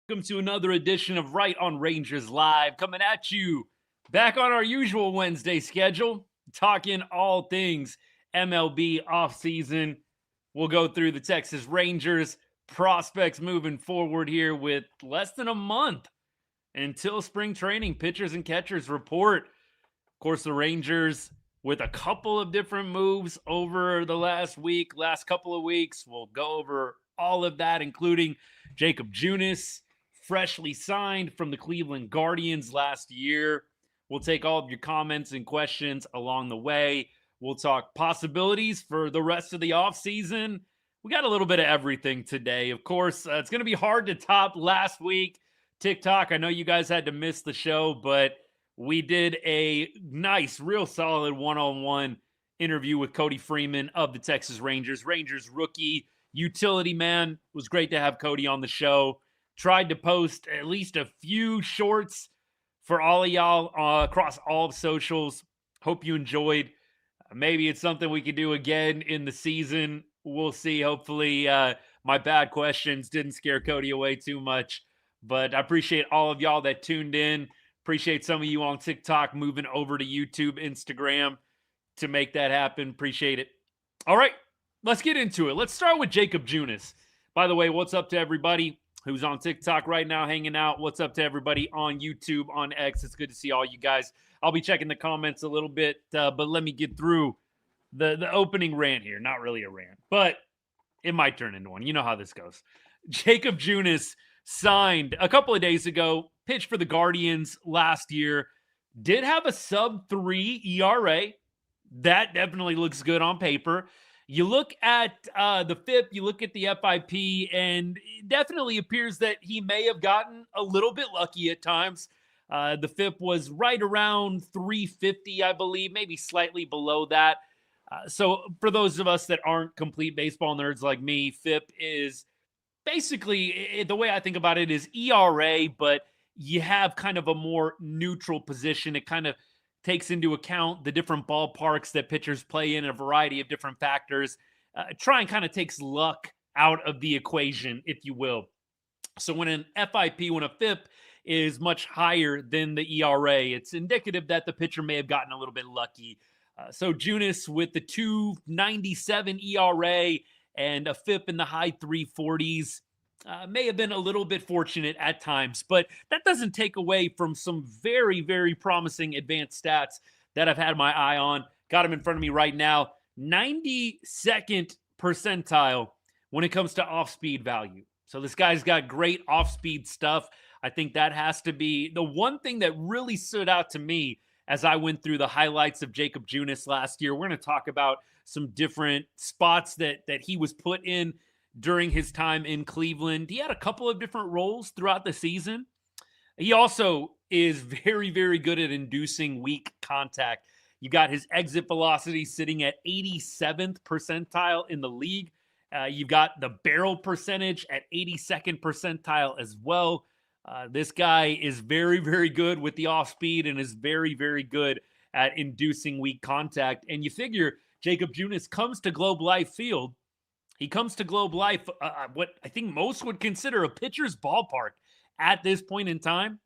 Welcome to another edition of Right on Rangers Live, coming at you back on our usual Wednesday schedule, talking all things MLB offseason. We'll go through the Texas Rangers prospects moving forward here with less than a month until spring training. Pitchers and catchers report. Of course, the Rangers with a couple of different moves over the last couple of weeks. We'll go over all of that, including Jakob Junis, freshly signed from the Cleveland Guardians last year. We'll take all of your comments and questions along the way. We'll talk possibilities for the rest of the offseason. We got a little bit of everything today. Of course, it's going to be hard to top last week. TikTok, I know you guys had to miss the show, but we did a nice, real solid one-on-one interview with Cody Freeman of the Texas Rangers. Rangers rookie utility man. It was great to have Cody on the show. Tried to post at least a few shorts for all of y'all across all of socials. Hope you enjoyed. Maybe it's something we could do again in the season. We'll see. Hopefully my bad questions didn't scare Cody away too much. But I appreciate all of y'all that tuned in. Appreciate some of you on TikTok moving over to YouTube, Instagram to make that happen. Appreciate it. All right, let's get into it. Let's start with Jakob Junis. By the way, what's up to everybody who's on TikTok right now hanging out? What's up to everybody on YouTube, on X? It's good to see all you guys. I'll be checking the comments a little bit, but let me get through the opening rant here. Not really a rant, but it might turn into one. You know how this goes. Jakob Junis signed a couple of days ago, pitched for the Guardians last year, did have a sub-3 ERA. That definitely looks good on paper. You look at the FIP, you look at the FIP, and it definitely appears that he may have gotten a little bit lucky at times. The FIP was right around 350, I believe, maybe slightly below that. So for those of us that aren't complete baseball nerds like me, FIP is basically, the way I think about it is ERA, but you have kind of a more neutral position. It kind of takes into account the different ballparks that pitchers play in, a variety of different factors. Try and kind of takes luck out of the equation, if you will. So when an FIP, when a FIP is much higher than the ERA, it's indicative that the pitcher may have gotten a little bit lucky. So Junis with the 2.97 ERA and a FIP in the high 340s, may have been a little bit fortunate at times, but that doesn't take away from some very, very promising advanced stats that I've had my eye on. Got them in front of me right now. 92nd percentile when it comes to off-speed value. So this guy's got great off-speed stuff. I think that has to be the one thing that really stood out to me as I went through the highlights of Jakob Junis last year. We're going to talk about some different spots that he was put in during his time in Cleveland. He had a couple of different roles throughout the season. He also is very, very good at inducing weak contact. You got his exit velocity sitting at 87th percentile in the league. You've got the barrel percentage at 82nd percentile as well. This guy is very, very good with the off speed and is very, very good at inducing weak contact. And you figure Jakob Junis comes to Globe Life Field. He comes to Globe Life, what I think most would consider a pitcher's ballpark at this point in time.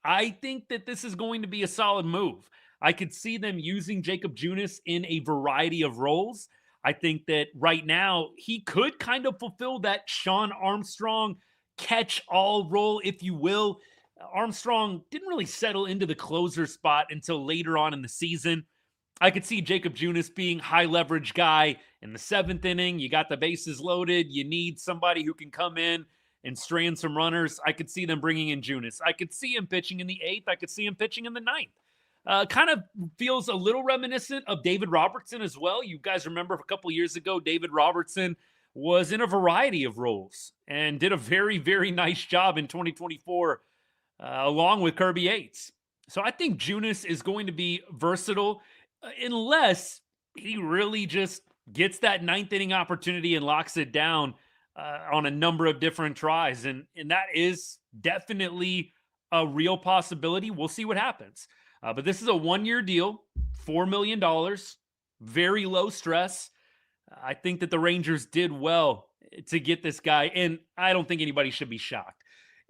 I think that this is going to be a solid move. I could see them using Jakob Junis in a variety of roles. I think that right now he could kind of fulfill that Sean Armstrong catch-all role, if you will. Armstrong didn't really settle into the closer spot until later on in the season. I could see Jakob Junis being high leverage guy in the 7th inning. You got the bases loaded. You need somebody who can come in and strand some runners. I could see them bringing in Junis. I could see him pitching in the 8th. I could see him pitching in the 9th. Kind of feels a little reminiscent of David Robertson as well. You guys remember a couple years ago, David Robertson was in a variety of roles and did a very, very nice job in 2024 along with Kirby Yates. So I think Junis is going to be versatile unless he really just gets that 9th inning opportunity and locks it down on a number of different tries. And that is definitely a real possibility. We'll see what happens. But this is a 1-year deal, $4 million, very low stress. I think that the Rangers did well to get this guy, and I don't think anybody should be shocked.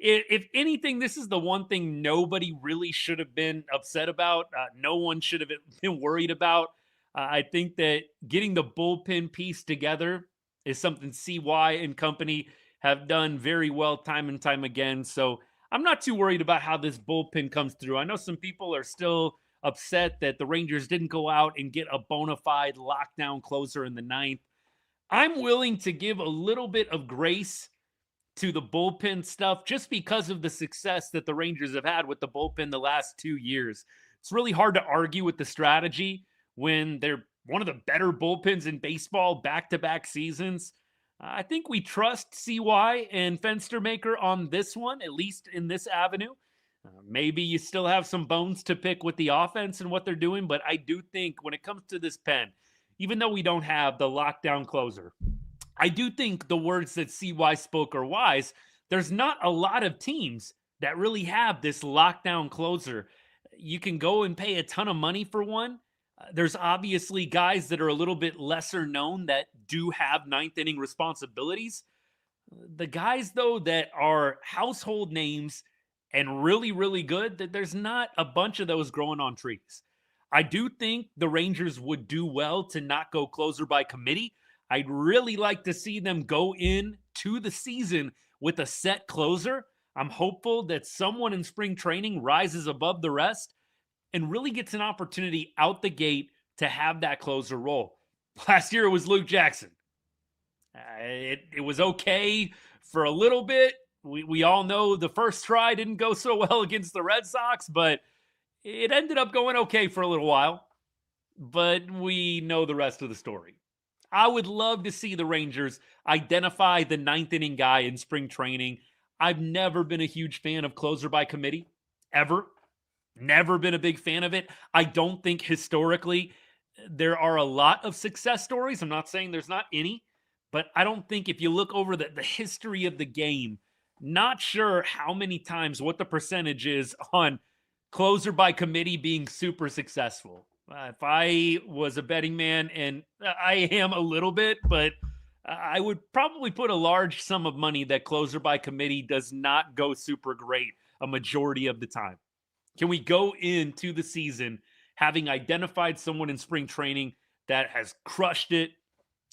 If anything, this is the one thing nobody really should have been upset about. No one should have been worried about. I think that getting the bullpen piece together is something CY and company have done very well time and time again. So I'm not too worried about how this bullpen comes through. I know some people are still upset that the Rangers didn't go out and get a bona fide lockdown closer in the ninth. I'm willing to give a little bit of grace to the bullpen stuff just because of the success that the Rangers have had with the bullpen the last 2 years. It's really hard to argue with the strategy when they're one of the better bullpens in baseball back-to-back seasons. I think we trust CY and Fenstermaker on this one, at least in this avenue. Maybe you still have some bones to pick with the offense and what they're doing, but I do think when it comes to this pen, even though we don't have the lockdown closer, I do think the words that CY spoke are wise. There's not a lot of teams that really have this lockdown closer. You can go and pay a ton of money for one. There's obviously guys that are a little bit lesser known that do have ninth inning responsibilities. The guys, though, that are household names and really, really good, that there's not a bunch of those growing on trees. I do think the Rangers would do well to not go closer by committee. I'd really like to see them go in to the season with a set closer. I'm hopeful that someone in spring training rises above the rest and really gets an opportunity out the gate to have that closer role. Last year it was Luke Jackson. It was okay for a little bit. We all know the first try didn't go so well against the Red Sox, but it ended up going okay for a little while. But we know the rest of the story. I would love to see the Rangers identify the ninth inning guy in spring training. I've never been a huge fan of closer by committee, ever. Never been a big fan of it. I don't think historically there are a lot of success stories. I'm not saying there's not any, but I don't think if you look over the history of the game, not sure how many times, what the percentage is on closer by committee being super successful. If I was a betting man, and I am a little bit, but I would probably put a large sum of money that closer by committee does not go super great a majority of the time. Can we go into the season having identified someone in spring training that has crushed it?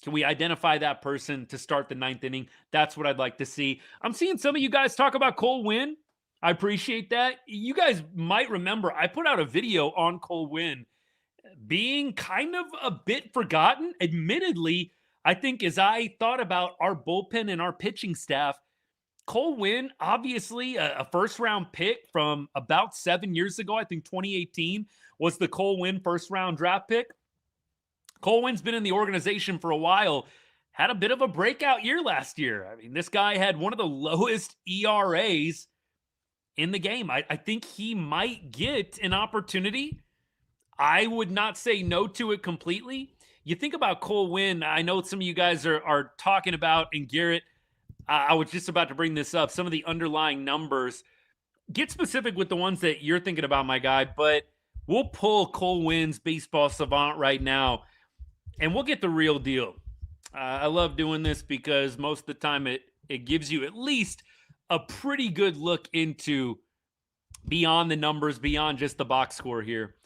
Can we identify that person to start the ninth inning? That's what I'd like to see. I'm seeing some of you guys talk about Cole Winn. I appreciate that. You guys might remember I put out a video on Cole Winn being kind of a bit forgotten. Admittedly, I think as I thought about our bullpen and our pitching staff, Cole Winn, obviously a first-round pick from about 7 years ago. I think 2018 was the Cole Winn first-round draft pick. Cole Winn's been in the organization for a while. Had a bit of a breakout year last year. I mean, this guy had one of the lowest ERAs in the game. I think he might get an opportunity. I would not say no to it completely. You think about Cole Winn, I know some of you guys are talking about, and Garrett, I was just about to bring this up, some of the underlying numbers. Get specific with the ones that you're thinking about, my guy, but we'll pull Cole Winn's Baseball Savant right now, and we'll get the real deal. I love doing this because most of the time it gives you at least a pretty good look into beyond the numbers, beyond just the box score here.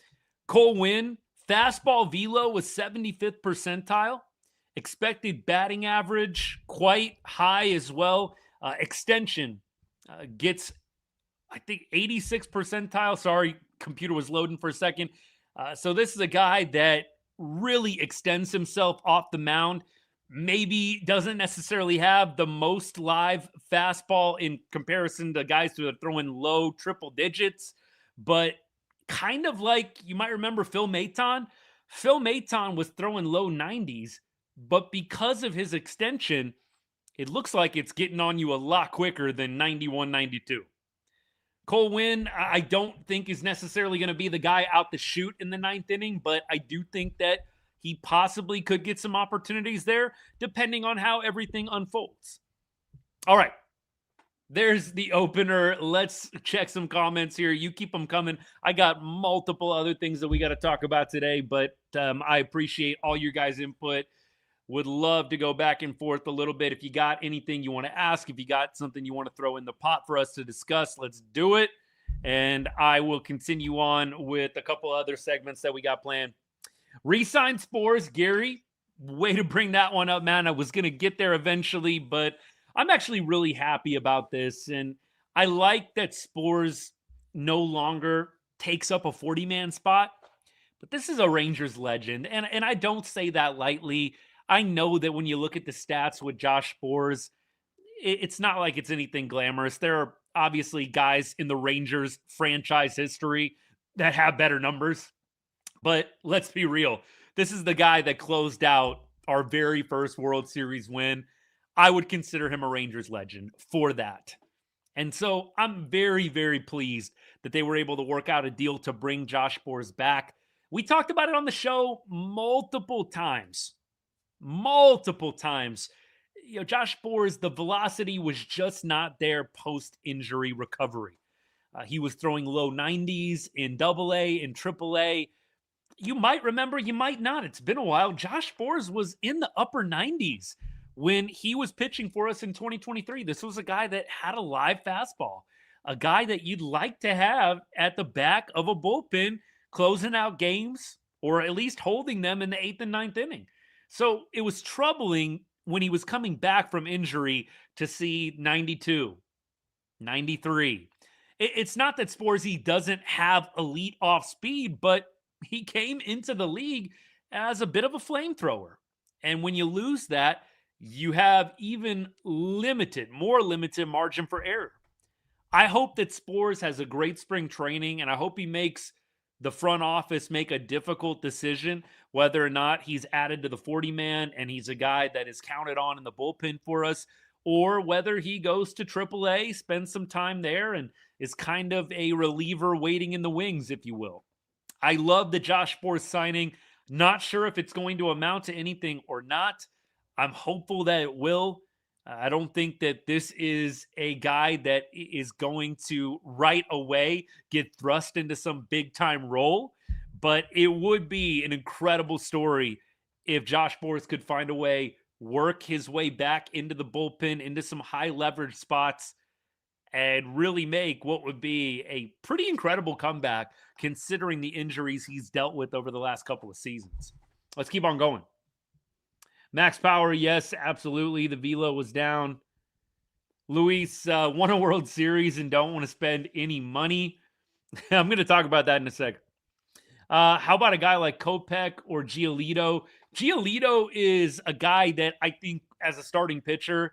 Cole Winn, fastball velo was 75th percentile. Expected batting average, quite high as well. Extension gets, I think, 86th percentile. Sorry, computer was loading for a second. So this is a guy that really extends himself off the mound. Maybe doesn't necessarily have the most live fastball in comparison to guys who are throwing low triple digits, but kind of like you might remember Phil Maton. Phil Maton was throwing low 90s, but because of his extension, it looks like it's getting on you a lot quicker than 91, 92. Cole Winn, I don't think is necessarily going to be the guy out the chute in the ninth inning, but I do think that he possibly could get some opportunities there, depending on how everything unfolds. All right. There's the opener. Let's check some comments here. You keep them coming. I got multiple other things that we got to talk about today, but I appreciate all your guys' input. Would love to go back and forth a little bit. If you got anything you want to ask, if you got something you want to throw in the pot for us to discuss, let's do it. And I will continue on with a couple other segments that we got planned. Resign Spores, Gary. Way to bring that one up, man. I was going to get there eventually, but I'm actually really happy about this. And I like that Spores no longer takes up a 40-man spot. But this is a Rangers legend. And I don't say that lightly. I know that when you look at the stats with Josh Spores, it's not like it's anything glamorous. There are obviously guys in the Rangers franchise history that have better numbers. But let's be real. This is the guy that closed out our very first World Series win. I would consider him a Rangers legend for that. And so I'm very, very pleased that they were able to work out a deal to bring Josh Spores back. We talked about it on the show multiple times. Josh Spores, the velocity was just not there post-injury recovery. He was throwing low 90s in AA and AAA. You might remember, you might not. It's been a while. Josh Spores was in the upper 90s when he was pitching for us in 2023. This was a guy that had a live fastball, a guy that you'd like to have at the back of a bullpen, closing out games or at least holding them in the 8th and 9th inning. So it was troubling when he was coming back from injury to see 92, 93. It's not that Sporsy doesn't have elite off speed, but he came into the league as a bit of a flamethrower. And when you lose that, you have even more limited margin for error. I hope that Spores has a great spring training, and I hope he makes the front office make a difficult decision whether or not he's added to the 40-man and he's a guy that is counted on in the bullpen for us, or whether he goes to AAA, spends some time there, and is kind of a reliever waiting in the wings, if you will. I love the Josh Spores signing. Not sure if it's going to amount to anything or not. I'm hopeful that it will. I don't think that this is a guy that is going to right away get thrust into some big time role, but it would be an incredible story if Josh Spores could find a way, work his way back into the bullpen, into some high leverage spots, and really make what would be a pretty incredible comeback considering the injuries he's dealt with over the last couple of seasons. Let's keep on going. Max Power, yes, absolutely. The velo was down. Luis won a World Series and don't want to spend any money. I'm going to talk about that in a second. How about a guy like Kopech or Giolito? Giolito is a guy that I think as a starting pitcher,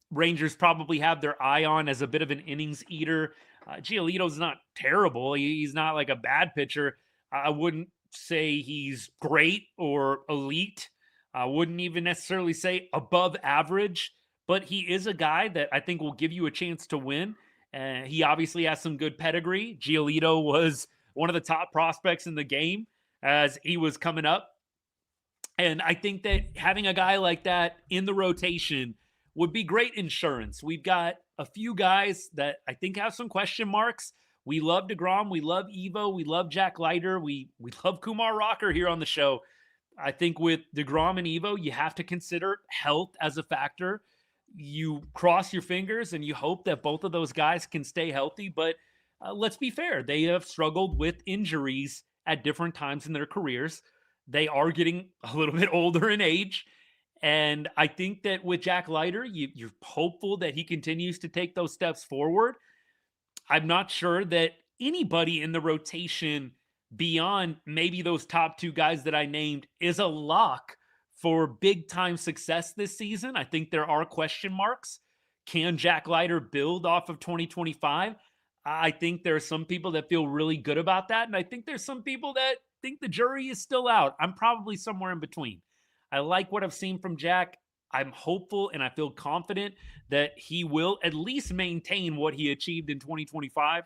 Rangers probably have their eye on as a bit of an innings eater. Giolito's not terrible. He's not like a bad pitcher. I wouldn't say he's great or elite. I wouldn't even necessarily say above average, but he is a guy that I think will give you a chance to win. He obviously has some good pedigree. Giolito was one of the top prospects in the game as he was coming up. And I think that having a guy like that in the rotation would be great insurance. We've got a few guys that I think have some question marks. We love DeGrom. We love Evo. We love Jack Leiter. We love Kumar Rocker here on the show. I think with DeGrom and Evo, you have to consider health as a factor. You cross your fingers and you hope that both of those guys can stay healthy. But let's be fair. They have struggled with injuries at different times in their careers. They are getting a little bit older in age. And I think that with Jack Leiter, you're hopeful that he continues to take those steps forward. I'm not sure that anybody in the rotation beyond maybe those top two guys that I named is a lock for big time success this season. I think there are question marks. Can Jack Leiter build off of 2025? I think there are some people that feel really good about that. And I think there's some people that think the jury is still out. I'm probably somewhere in between. I like what I've seen from Jack. I'm hopeful and I feel confident that he will at least maintain what he achieved in 2025.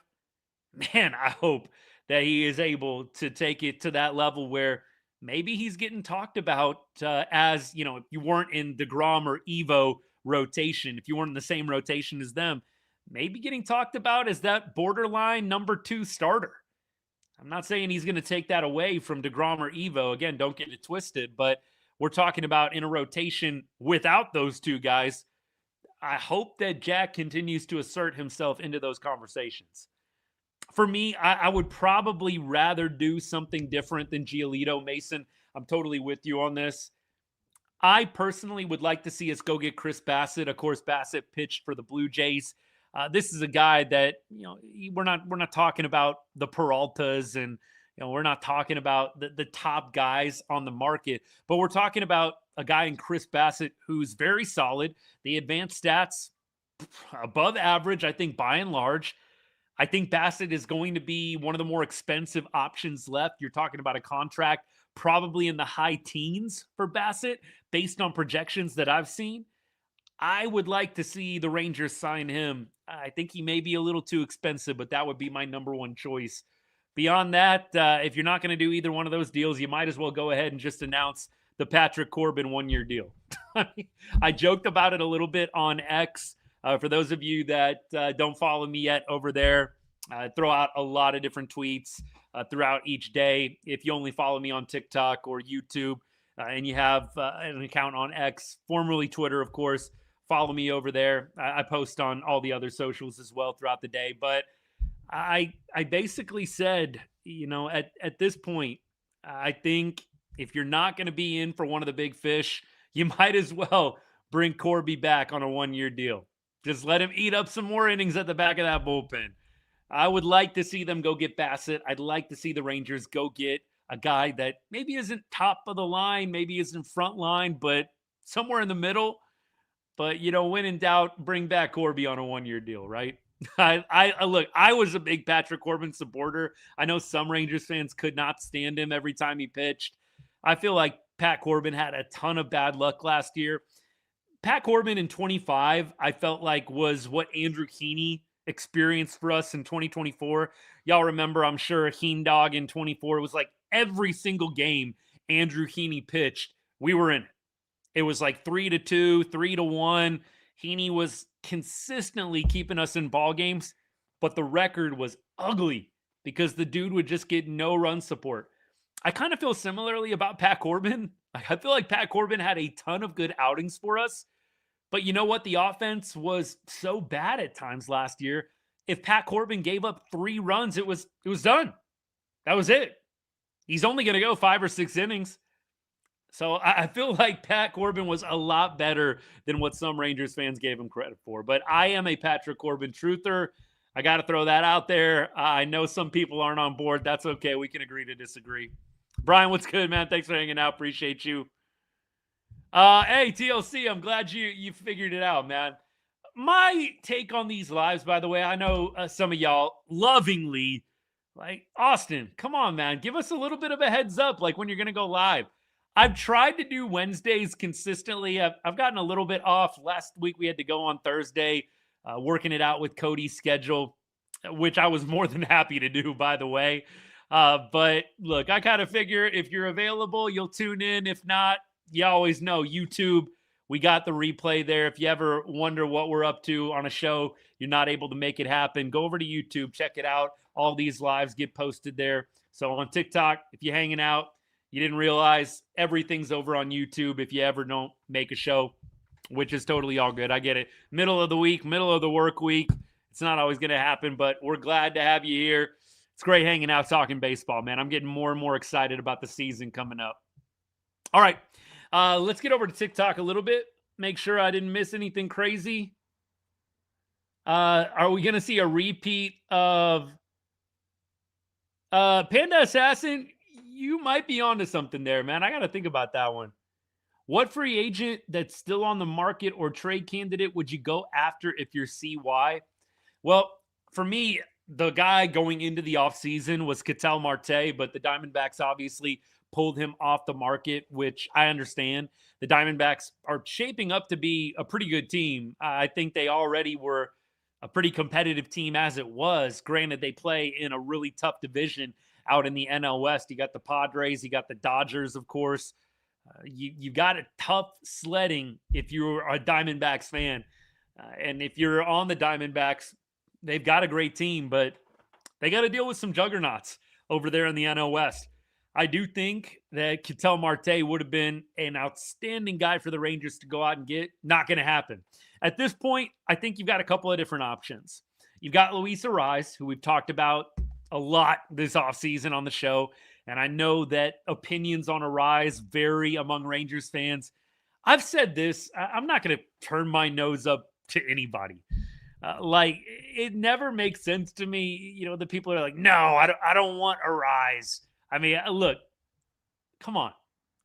Man, I hope that he is able to take it to that level where maybe he's getting talked about as, if you weren't in DeGrom or Evo rotation, if you weren't in the same rotation as them, maybe getting talked about as that borderline number 2 starter. I'm not saying he's going to take that away from DeGrom or Evo. Again, don't get it twisted, but we're talking about in a rotation without those two guys. I hope that Jack continues to assert himself into those conversations. For me, I would probably rather do something different than Giolito. Mason, I'm totally with you on this. I personally would like to see us go get Chris Bassett. Of course, Bassett pitched for the Blue Jays. This is a guy that, we're not talking about the Peraltas, and we're not talking about the top guys on the market, but we're talking about a guy in Chris Bassett who's very solid. The advanced stats above average, I think, by and large. I think Bassett is going to be one of the more expensive options left. You're talking about a contract probably in the high teens for Bassett based on projections that I've seen. I would like to see the Rangers sign him. I think he may be a little too expensive, but that would be my number one choice. Beyond that, if you're not going to do either one of those deals, you might as well go ahead and just announce the Patrick Corbin one-year deal. I joked about it a little bit on X. For those of you that don't follow me yet over there, throw out a lot of different tweets throughout each day. If you only follow me on TikTok or YouTube and you have an account on X, formerly Twitter, of course, follow me over there. I post on all the other socials as well throughout the day. But I basically said, at this point, I think if you're not going to be in for one of the big fish, you might as well bring Corby back on a one-year deal. Just let him eat up some more innings at the back of that bullpen. I would like to see them go get Bassett. I'd like to see the Rangers go get a guy that maybe isn't top of the line, maybe isn't front line, but somewhere in the middle. But, when in doubt, bring back Corby on a one-year deal, right? Look, I was a big Patrick Corbin supporter. I know some Rangers fans could not stand him every time he pitched. I feel like Pat Corbin had a ton of bad luck last year. Pat Corbin in 25, I felt like was what Andrew Heaney experienced for us in 2024. Y'all remember, I'm sure, Heen Dog in 24 was like every single game Andrew Heaney pitched, we were in it. It was like 3-2, 3-1. Heaney was consistently keeping us in ball games, but the record was ugly because the dude would just get no run support. I kind of feel similarly about Pat Corbin. I feel like Pat Corbin had a ton of good outings for us, but you know what? The offense was so bad at times last year. If Pat Corbin gave up 3 runs, it was done. That was it. He's only going to go 5 or 6 innings. So I feel like Pat Corbin was a lot better than what some Rangers fans gave him credit for. But I am a Patrick Corbin truther. I got to throw that out there. I know some people aren't on board. That's okay. We can agree to disagree. Brian, what's good, man? Thanks for hanging out. Appreciate you. Hey, TLC, I'm glad you figured it out, man. My take on these lives, by the way, I know some of y'all lovingly, like, Austin, come on, man. Give us a little bit of a heads up, like when you're going to go live. I've tried to do Wednesdays consistently. I've gotten a little bit off. Last week we had to go on Thursday, working it out with Cody's schedule, which I was more than happy to do, by the way. But look, I kind of figure if you're available, you'll tune in. If not, you always know YouTube. We got the replay there. If you ever wonder what we're up to on a show, you're not able to make it happen, go over to YouTube, check it out. All these lives get posted there. So on TikTok, if you're hanging out, you didn't realize everything's over on YouTube if you ever don't make a show, which is totally all good. I get it. Middle of the week, middle of the work week. It's not always going to happen, but we're glad to have you here. It's great hanging out, talking baseball, man. I'm getting more and more excited about the season coming up. All right, let's get over to TikTok a little bit. Make sure I didn't miss anything crazy. Are we going to see a repeat of Panda Assassin? You might be onto something there, man. I got to think about that one. What free agent that's still on the market or trade candidate would you go after if you're CY? Well, for me, the guy going into the offseason was Ketel Marte, but the Diamondbacks obviously pulled him off the market, which I understand. The Diamondbacks are shaping up to be a pretty good team. I think they already were a pretty competitive team as it was. Granted, they play in a really tough division out in the NL West. You got the Padres, you got the Dodgers, of course. You got a tough sledding if you're a Diamondbacks fan. And if you're on the Diamondbacks, they've got a great team, but they got to deal with some juggernauts over there in the NL West. I do think that Ketel Marte would have been an outstanding guy for the Rangers to go out and get. Not going to happen. At this point, I think you've got a couple of different options. You've got Luis Arraez, who we've talked about a lot this offseason on the show. And I know that opinions on Arraez vary among Rangers fans. I've said this, I'm not going to turn my nose up to anybody. Like, it never makes sense to me. You know, the people are like, no, I don't want Arraez. I mean, look, come on.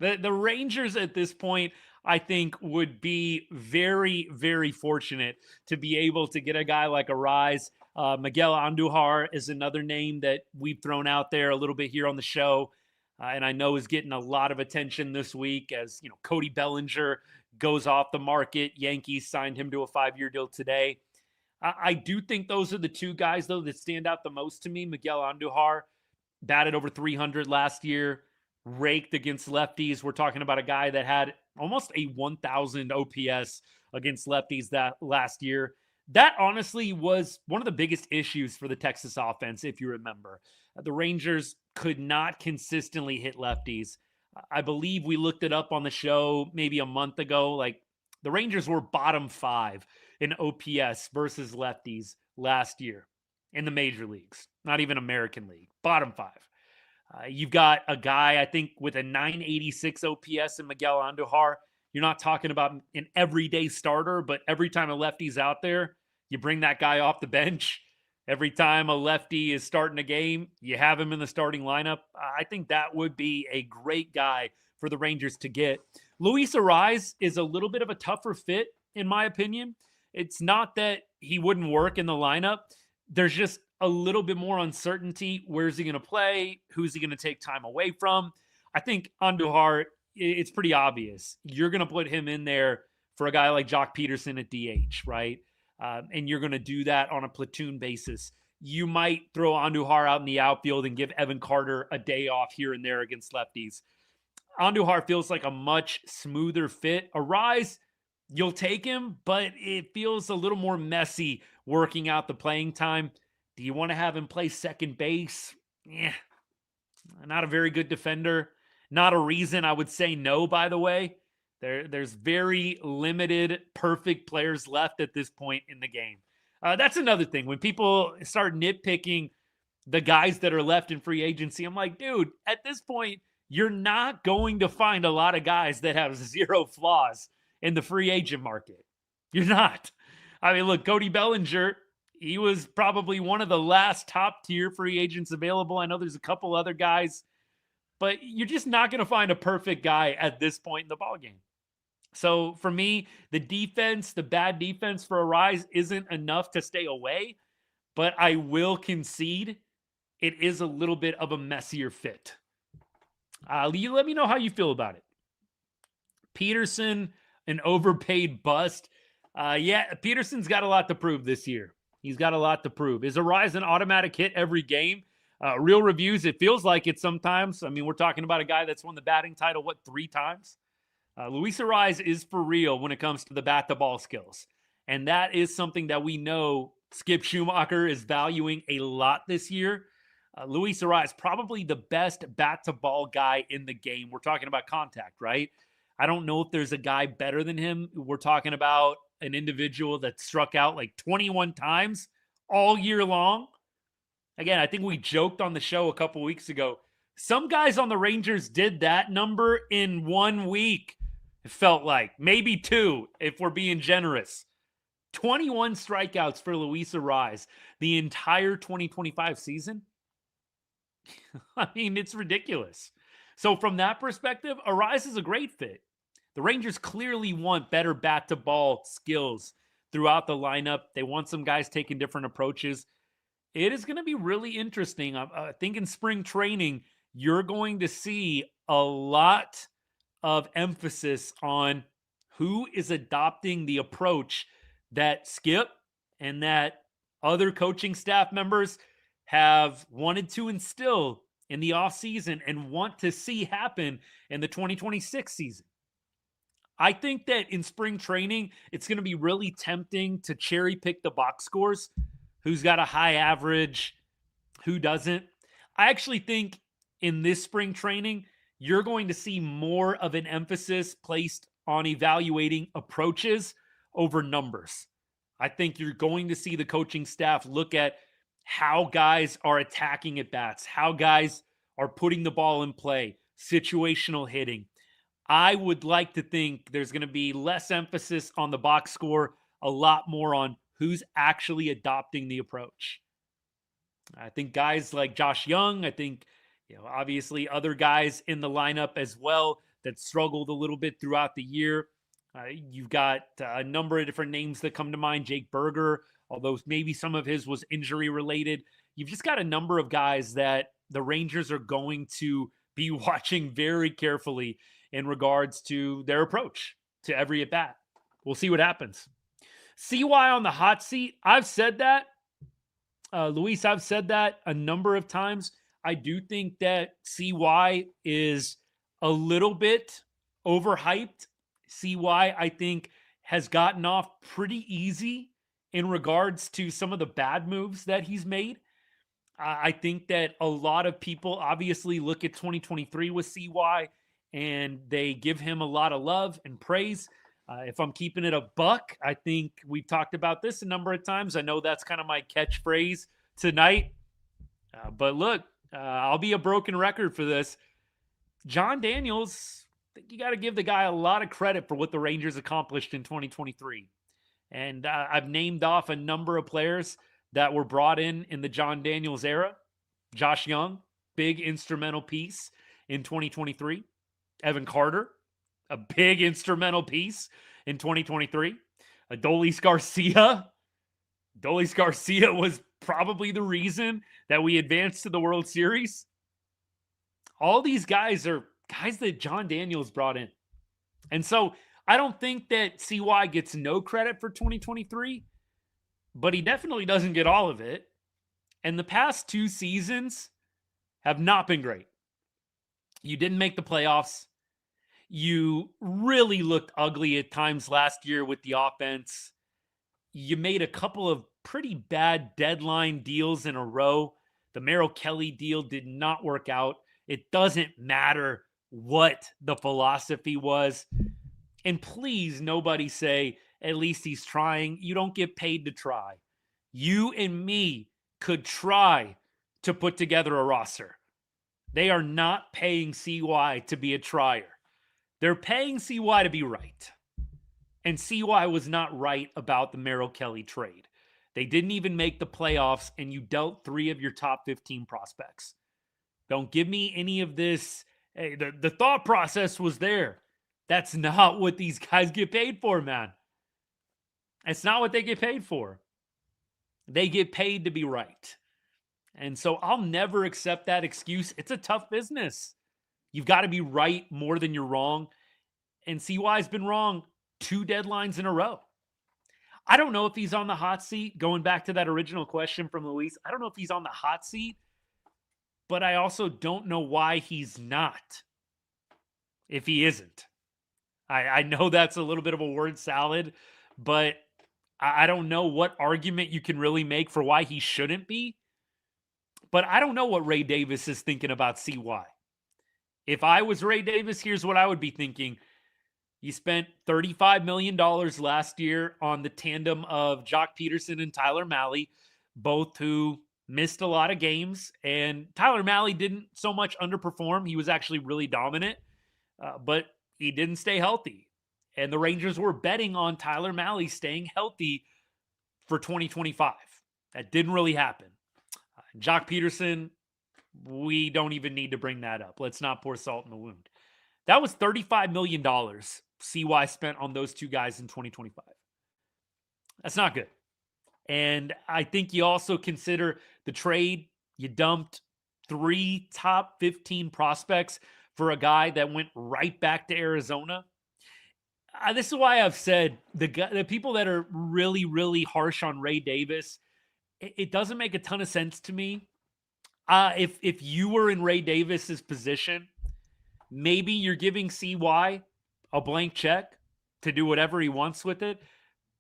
The Rangers at this point, I think, would be very, very fortunate to be able to get a guy like Arraez. Miguel Andujar is another name that we've thrown out there a little bit here on the show. And I know is getting a lot of attention this week as, you know, Cody Bellinger goes off the market. Yankees signed him to a 5-year deal today. I do think those are the two guys, though, that stand out the most to me. Miguel Andujar batted over 300 last year, raked against lefties. We're talking about a guy that had almost a 1,000 OPS against lefties that last year. That honestly was one of the biggest issues for the Texas offense, if you remember. The Rangers could not consistently hit lefties. I believe we looked it up on the show maybe a month ago. Like, the Rangers were bottom 5 in OPS versus lefties last year in the major leagues, not even American League, bottom 5. You've got a guy, I think, with a 986 OPS in Miguel Andujar. You're not talking about an everyday starter, but every time a lefty's out there, you bring that guy off the bench. Every time a lefty is starting a game, you have him in the starting lineup. I think that would be a great guy for the Rangers to get. Luis Arraez is a little bit of a tougher fit, in my opinion. It's not that he wouldn't work in the lineup. There's just a little bit more uncertainty. Where's he going to play? Who's he going to take time away from? I think Andujar, it's pretty obvious. You're going to put him in there for a guy like Jock Peterson at DH, right? And you're going to do that on a platoon basis. You might throw Andujar out in the outfield and give Evan Carter a day off here and there against lefties. Andujar feels like a much smoother fit. Arraez, you'll take him, but it feels a little more messy working out the playing time. Do you want to have him play second base? Yeah, not a very good defender. Not a reason I would say no, by the way. There's very limited perfect players left at this point in the game. That's another thing. When people start nitpicking the guys that are left in free agency, I'm like, dude, at this point, you're not going to find a lot of guys that have zero flaws in the free agent market. You're not. I mean, look, Cody Bellinger, he was probably one of the last top-tier free agents available. I know there's a couple other guys, but you're just not going to find a perfect guy at this point in the ballgame. So for me, the defense, the bad defense for Arraez isn't enough to stay away, but I will concede it is a little bit of a messier fit. You let me know how you feel about it. Peterson, an overpaid bust. Yeah, Peterson's got a lot to prove this year. He's got a lot to prove. Is Arraez an automatic hit every game? Real reviews, it feels like it sometimes. I mean, we're talking about a guy that's won the batting title, 3 times? Luis Arraez is for real when it comes to the bat-to-ball skills. And that is something that we know Skip Schumacher is valuing a lot this year. Luis Arraez, probably the best bat-to-ball guy in the game. We're talking about contact, right? I don't know if there's a guy better than him. We're talking about an individual that struck out like 21 times all year long. Again, I think we joked on the show a couple weeks ago. Some guys on the Rangers did that number in 1 week. It felt like maybe 2 if we're being generous. 21 strikeouts for Luis Arraez the entire 2025 season. I mean, it's ridiculous. So from that perspective, Arraez is a great fit. The Rangers clearly want better bat-to-ball skills throughout the lineup. They want some guys taking different approaches. It is going to be really interesting. I think in spring training, you're going to see a lot of emphasis on who is adopting the approach that Skip and that other coaching staff members have wanted to instill in the offseason and want to see happen in the 2026 season. I think that in spring training, it's going to be really tempting to cherry pick the box scores. Who's got a high average? Who doesn't? I actually think in this spring training, you're going to see more of an emphasis placed on evaluating approaches over numbers. I think you're going to see the coaching staff look at how guys are attacking at bats, how guys are putting the ball in play, situational hitting. I would like to think there's going to be less emphasis on the box score, a lot more on who's actually adopting the approach. I think guys like Josh Young, I think, obviously other guys in the lineup as well that struggled a little bit throughout the year. You've got a number of different names that come to mind. Jake Berger, although maybe some of his was injury related. You've just got a number of guys that the Rangers are going to be watching very carefully in regards to their approach to every at bat. We'll see what happens. CY on the hot seat. I've said that. Luis, I've said that a number of times. I do think that CY is a little bit overhyped. CY, I think, has gotten off pretty easy in regards to some of the bad moves that he's made. I think that a lot of people obviously look at 2023 with CY and they give him a lot of love and praise. If I'm keeping it a buck, I think we've talked about this a number of times. I know that's kind of my catchphrase tonight. But look, I'll be a broken record for this. John Daniels, I think you got to give the guy a lot of credit for what the Rangers accomplished in 2023. And I've named off a number of players that were brought in the John Daniels era. Josh Young, big instrumental piece in 2023. Evan Carter, a big instrumental piece in 2023. Adolis Garcia. Adolis Garcia was probably the reason that we advanced to the World Series. All these guys are guys that John Daniels brought in. And so I don't think that CY gets no credit for 2023, but he definitely doesn't get all of it. And the past 2 seasons have not been great. You didn't make the playoffs. You really looked ugly at times last year with the offense. You made a couple of pretty bad deadline deals in a row. The Merrill Kelly deal did not work out. It doesn't matter what the philosophy was. And please, nobody say, at least he's trying. You don't get paid to try. You and me could try to put together a roster. They are not paying CY to be a trier. They're paying CY to be right. And CY was not right about the Merrill Kelly trade. They didn't even make the playoffs, and you dealt 3 of your top 15 prospects. Don't give me any of this. Hey, the thought process was there. That's not what these guys get paid for, man. It's not what they get paid for. They get paid to be right. And so I'll never accept that excuse. It's a tough business. You've got to be right more than you're wrong. And CY's been wrong 2 deadlines in a row. I don't know if he's on the hot seat. Going back to that original question from Luis, I don't know if he's on the hot seat, but I also don't know why he's not if he isn't. I know that's a little bit of a word salad, but I don't know what argument you can really make for why he shouldn't be. But I don't know what Ray Davis is thinking about CY. If I was Ray Davis, here's what I would be thinking. You spent $35 million last year on the tandem of Jock Peterson and Tyler Mahle, both who missed a lot of games. And Tyler Mahle didn't so much underperform. He was actually really dominant, but he didn't stay healthy. And the Rangers were betting on Tyler Mahle staying healthy for 2025. That didn't really happen. Jock Peterson, we don't even need to bring that up. Let's not pour salt in the wound. That was $35 million CY spent on those 2 guys in 2025. That's not good. And I think you also consider the trade. You dumped 3 top 15 prospects for a guy that went right back to Arizona. This is why I've said the people that are really, really harsh on Ray Davis, it doesn't make a ton of sense to me. If you were in Ray Davis's position, maybe you're giving CY a blank check to do whatever he wants with it.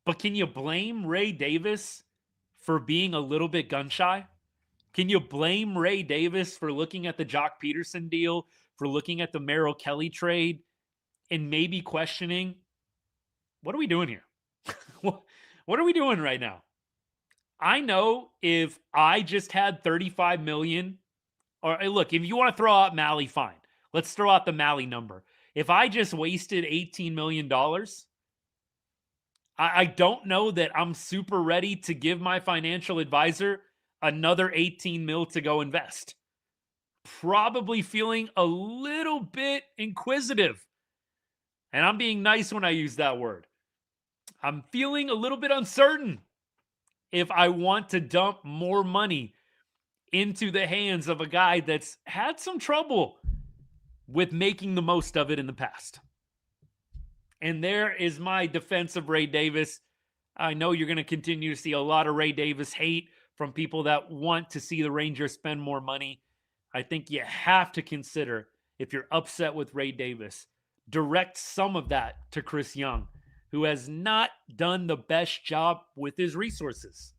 But can you blame Ray Davis for being a little bit gun shy? Can you blame Ray Davis for looking at the Jock Peterson deal, for looking at the Merrill Kelly trade, and maybe questioning, what are we doing here? What are we doing right now? I know if I just had 35 million, or look, if you want to throw out Mally, fine. Let's throw out the Mally number. If I just wasted $18 million, I don't know that I'm super ready to give my financial advisor another 18 mil to go invest. Probably feeling a little bit inquisitive. And I'm being nice when I use that word. I'm feeling a little bit uncertain if I want to dump more money into the hands of a guy that's had some trouble with making the most of it in the past. And there is my defense of Ray Davis. I know you're going to continue to see a lot of Ray Davis hate from people that want to see the Rangers spend more money. I think you have to consider, if you're upset with Ray Davis, direct some of that to Chris Young, who has not done the best job with his resources.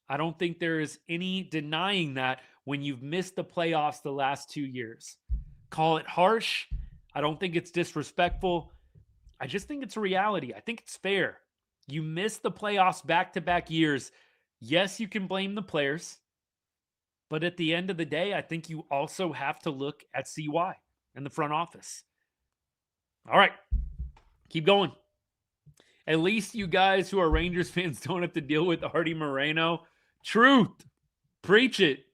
I don't think there is any denying that when you've missed the playoffs the last 2 years. Call it harsh. I don't think it's disrespectful. I just think it's a reality. I think it's fair. You missed the playoffs back-to-back years. Yes, you can blame the players. But at the end of the day, I think you also have to look at CY and the front office. All right. Keep going. At least you guys who are Rangers fans don't have to deal with Artie Moreno. Truth. Preach it.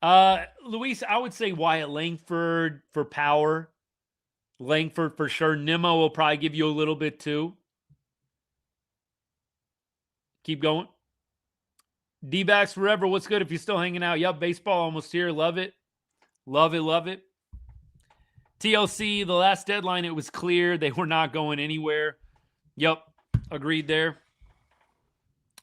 Luis, I would say Wyatt Langford for power. Langford for sure. Nimmo will probably give you a little bit too. Keep going. D-backs forever. What's good if you're still hanging out? Yep, baseball almost here. Love it. Love it, love it. TLC, the last deadline, it was clear they were not going anywhere. Yep, agreed there.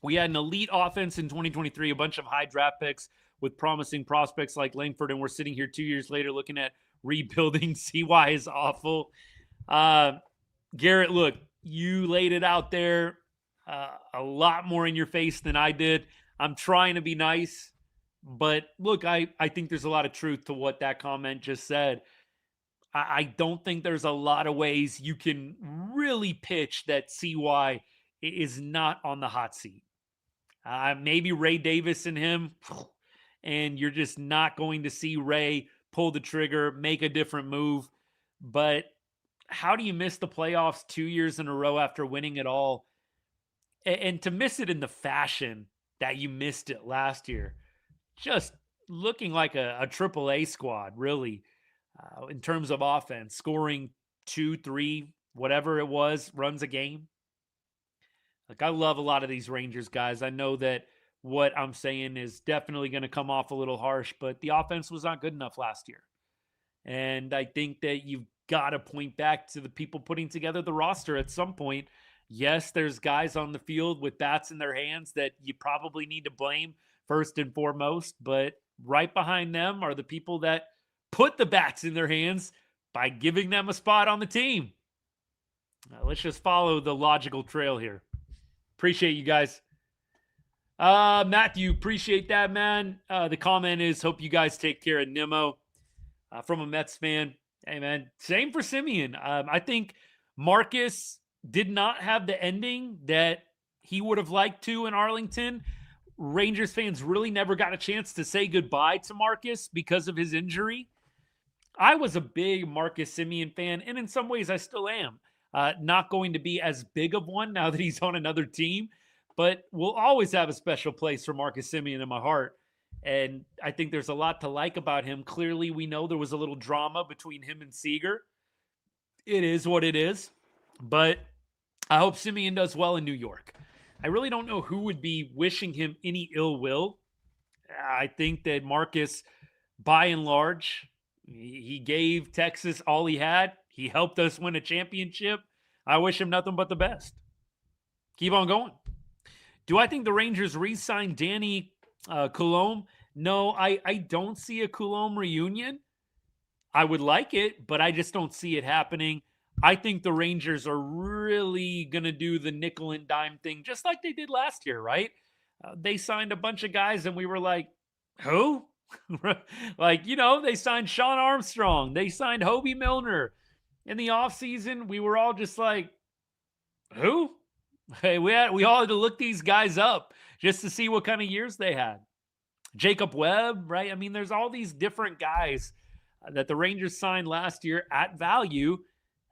We had an elite offense in 2023, a bunch of high draft picks with promising prospects like Langford, and we're sitting here 2 years later looking at rebuilding. CY is awful. Garrett, look, you laid it out there a lot more in your face than I did. I'm trying to be nice, but look, I think there's a lot of truth to what that comment just said. I don't think there's a lot of ways you can really pitch that CY is not on the hot seat. Maybe Ray Davis and him, and you're just not going to see Ray pull the trigger, make a different move. But how do you miss the playoffs 2 years in a row after winning it all? And to miss it in the fashion that you missed it last year, just looking like a AAA squad, really. In terms of offense, scoring 2, 3, whatever it was, runs a game. Like, I love a lot of these Rangers guys. I know that what I'm saying is definitely going to come off a little harsh, but the offense was not good enough last year. And I think that you've got to point back to the people putting together the roster at some point. Yes, there's guys on the field with bats in their hands that you probably need to blame first and foremost, but right behind them are the people that put the bats in their hands by giving them a spot on the team. Let's just follow the logical trail here. Appreciate you guys. Matthew, appreciate that, man. The comment is, hope you guys take care of Nimmo. From a Mets fan. Hey, man, same for Simeon. I think Marcus did not have the ending that he would have liked to in Arlington. Rangers fans really never got a chance to say goodbye to Marcus because of his injury. I was a big Marcus Simeon fan, and in some ways I still am. Not going to be as big of one now that he's on another team, but we'll always have a special place for Marcus Simeon in my heart. And I think there's a lot to like about him. Clearly, we know there was a little drama between him and Seager. It is what it is, but I hope Simeon does well in New York. I really don't know who would be wishing him any ill will. I think that Marcus, by and large, he gave Texas all he had. He helped us win a championship. I wish him nothing but the best. Keep on going. Do I think the Rangers re-sign Danny Coulombe? No, I don't see a Coulombe reunion. I would like it, but I just don't see it happening. I think the Rangers are really going to do the nickel and dime thing, just like they did last year, right? They signed a bunch of guys, and we were like, who? Like, they signed Sean Armstrong. They signed Hobie Milner. In the offseason, we were all just like, who? Hey, we all had to look these guys up just to see what kind of years they had. Jacob Webb, right? I mean, there's all these different guys that the Rangers signed last year at value,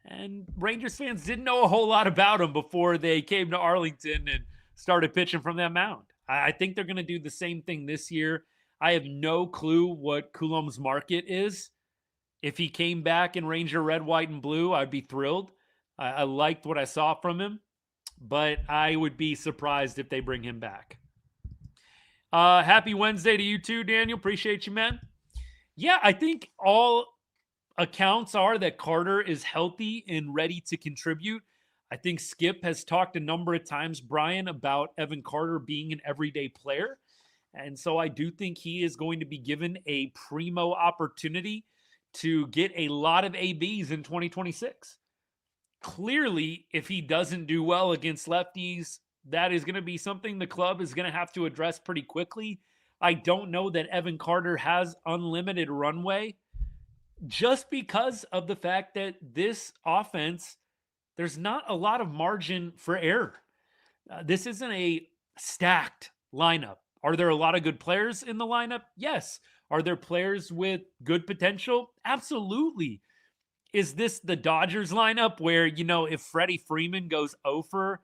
and Rangers fans didn't know a whole lot about them before they came to Arlington and started pitching from that mound. I think they're going to do the same thing this year. I have no clue what Coulombe's market is. If he came back in Ranger red, white, and blue, I'd be thrilled. I liked what I saw from him, but I would be surprised if they bring him back. Happy Wednesday to you too, Daniel. Appreciate you, man. Yeah, I think all accounts are that Carter is healthy and ready to contribute. I think Skip has talked a number of times, Brian, about Evan Carter being an everyday player. And so I do think he is going to be given a primo opportunity to get a lot of ABs in 2026. Clearly, if he doesn't do well against lefties, that is going to be something the club is going to have to address pretty quickly. I don't know that Evan Carter has unlimited runway just because of the fact that this offense, there's not a lot of margin for error. This isn't a stacked lineup. Are there a lot of good players in the lineup? Yes. Are there players with good potential? Absolutely. Is this the Dodgers lineup where, if Freddie Freeman goes over,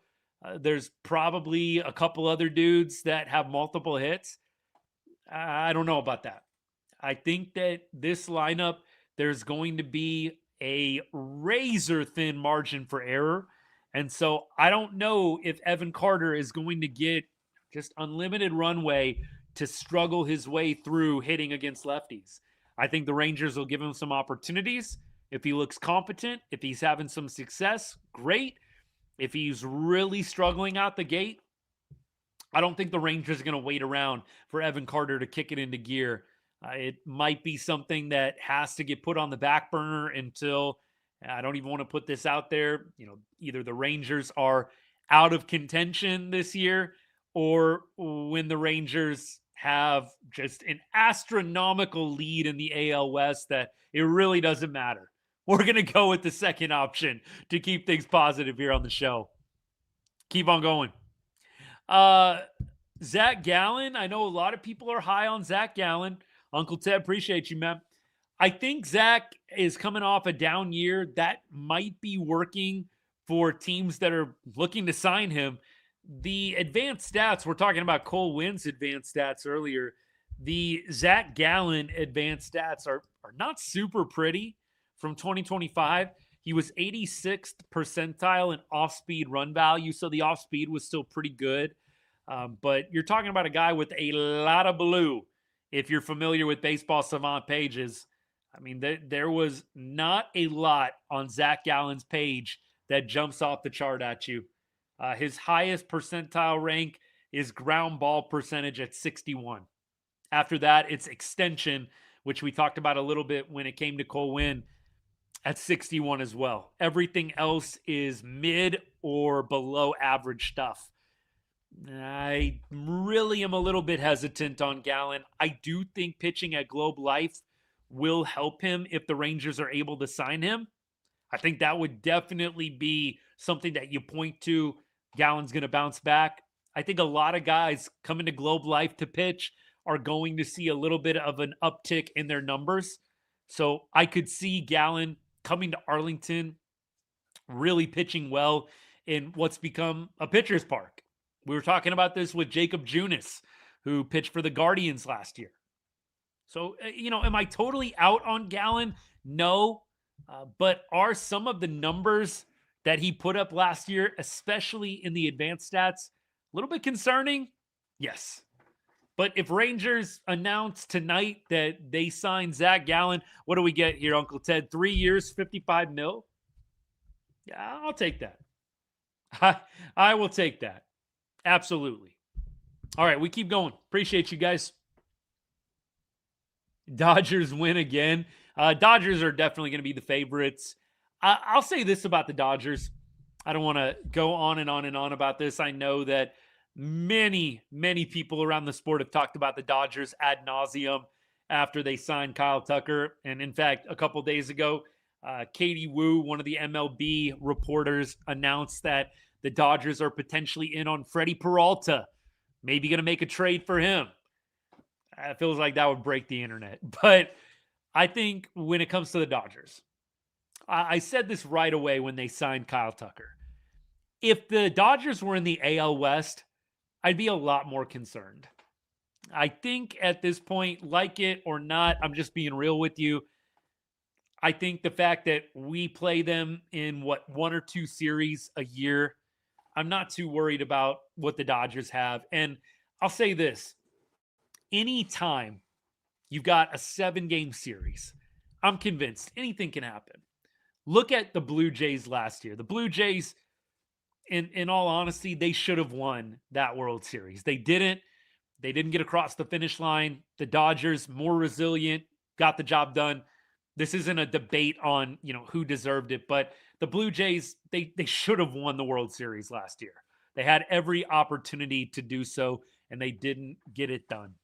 there's probably a couple other dudes that have multiple hits? I don't know about that. I think that this lineup, there's going to be a razor thin margin for error. And so I don't know if Evan Carter is going to get just unlimited runway to struggle his way through hitting against lefties. I think the Rangers will give him some opportunities. If he looks competent, if he's having some success, great. If he's really struggling out the gate, I don't think the Rangers are going to wait around for Evan Carter to kick it into gear. It might be something that has to get put on the back burner until, I don't even want to put this out there, either the Rangers are out of contention this year, or when the Rangers have just an astronomical lead in the AL West that it really doesn't matter. We're going to go with the second option to keep things positive here on the show. Keep on going. Zach Gallen. I know a lot of people are high on Zach Gallen. Uncle Ted, appreciate you, man. I think Zach is coming off a down year. That might be working for teams that are looking to sign him. The advanced stats, we're talking about Cole Wynn's advanced stats earlier. The Zach Gallen advanced stats are not super pretty from 2025. He was 86th percentile in off-speed run value, so the off-speed was still pretty good. But you're talking about a guy with a lot of blue. If you're familiar with Baseball Savant pages, I mean, there was not a lot on Zach Gallen's page that jumps off the chart at you. His highest percentile rank is ground ball percentage at 61. After that, it's extension, which we talked about a little bit when it came to Cole Winn, at 61 as well. Everything else is mid or below average stuff. I really am a little bit hesitant on Gallen. I do think pitching at Globe Life will help him if the Rangers are able to sign him. I think that would definitely be something that you point to. Gallen's going to bounce back. I think a lot of guys coming to Globe Life to pitch are going to see a little bit of an uptick in their numbers. So I could see Gallen coming to Arlington, really pitching well in what's become a pitcher's park. We were talking about this with Jakob Junis, who pitched for the Guardians last year. So, am I totally out on Gallen? No. But are some of the numbers that he put up last year, especially in the advanced stats, a little bit concerning? Yes. But if Rangers announce tonight that they sign Zach Gallen, what do we get here, Uncle Ted? 3 years, $55 million? Yeah, I'll take that. I will take that. Absolutely. All right, we keep going. Appreciate you guys. Dodgers win again. Dodgers are definitely going to be the favorites. I'll say this about the Dodgers. I don't want to go on and on and on about this. I know that Many, many people around the sport have talked about the Dodgers ad nauseum after they signed Kyle Tucker. And in fact, a couple days ago, Katie Wu, one of the MLB reporters, announced that the Dodgers are potentially in on Freddie Peralta, maybe going to make a trade for him. It feels like that would break the internet. But I think when it comes to the Dodgers, I said this right away when they signed Kyle Tucker. If the Dodgers were in the AL West, I'd be a lot more concerned. I think at this point, like it or not, I'm just being real with you. I think the fact that we play them in one or two series a year, I'm not too worried about what the Dodgers have. And I'll say this, anytime you've got a 7-game series, I'm convinced anything can happen. Look at the Blue Jays last year. The Blue Jays, in all honesty, they should have won that World Series. They didn't. They didn't get across the finish line. The Dodgers, more resilient, got the job done. This isn't a debate on, who deserved it, but the Blue Jays, they should have won the World Series last year. They had every opportunity to do so, and they didn't get it done.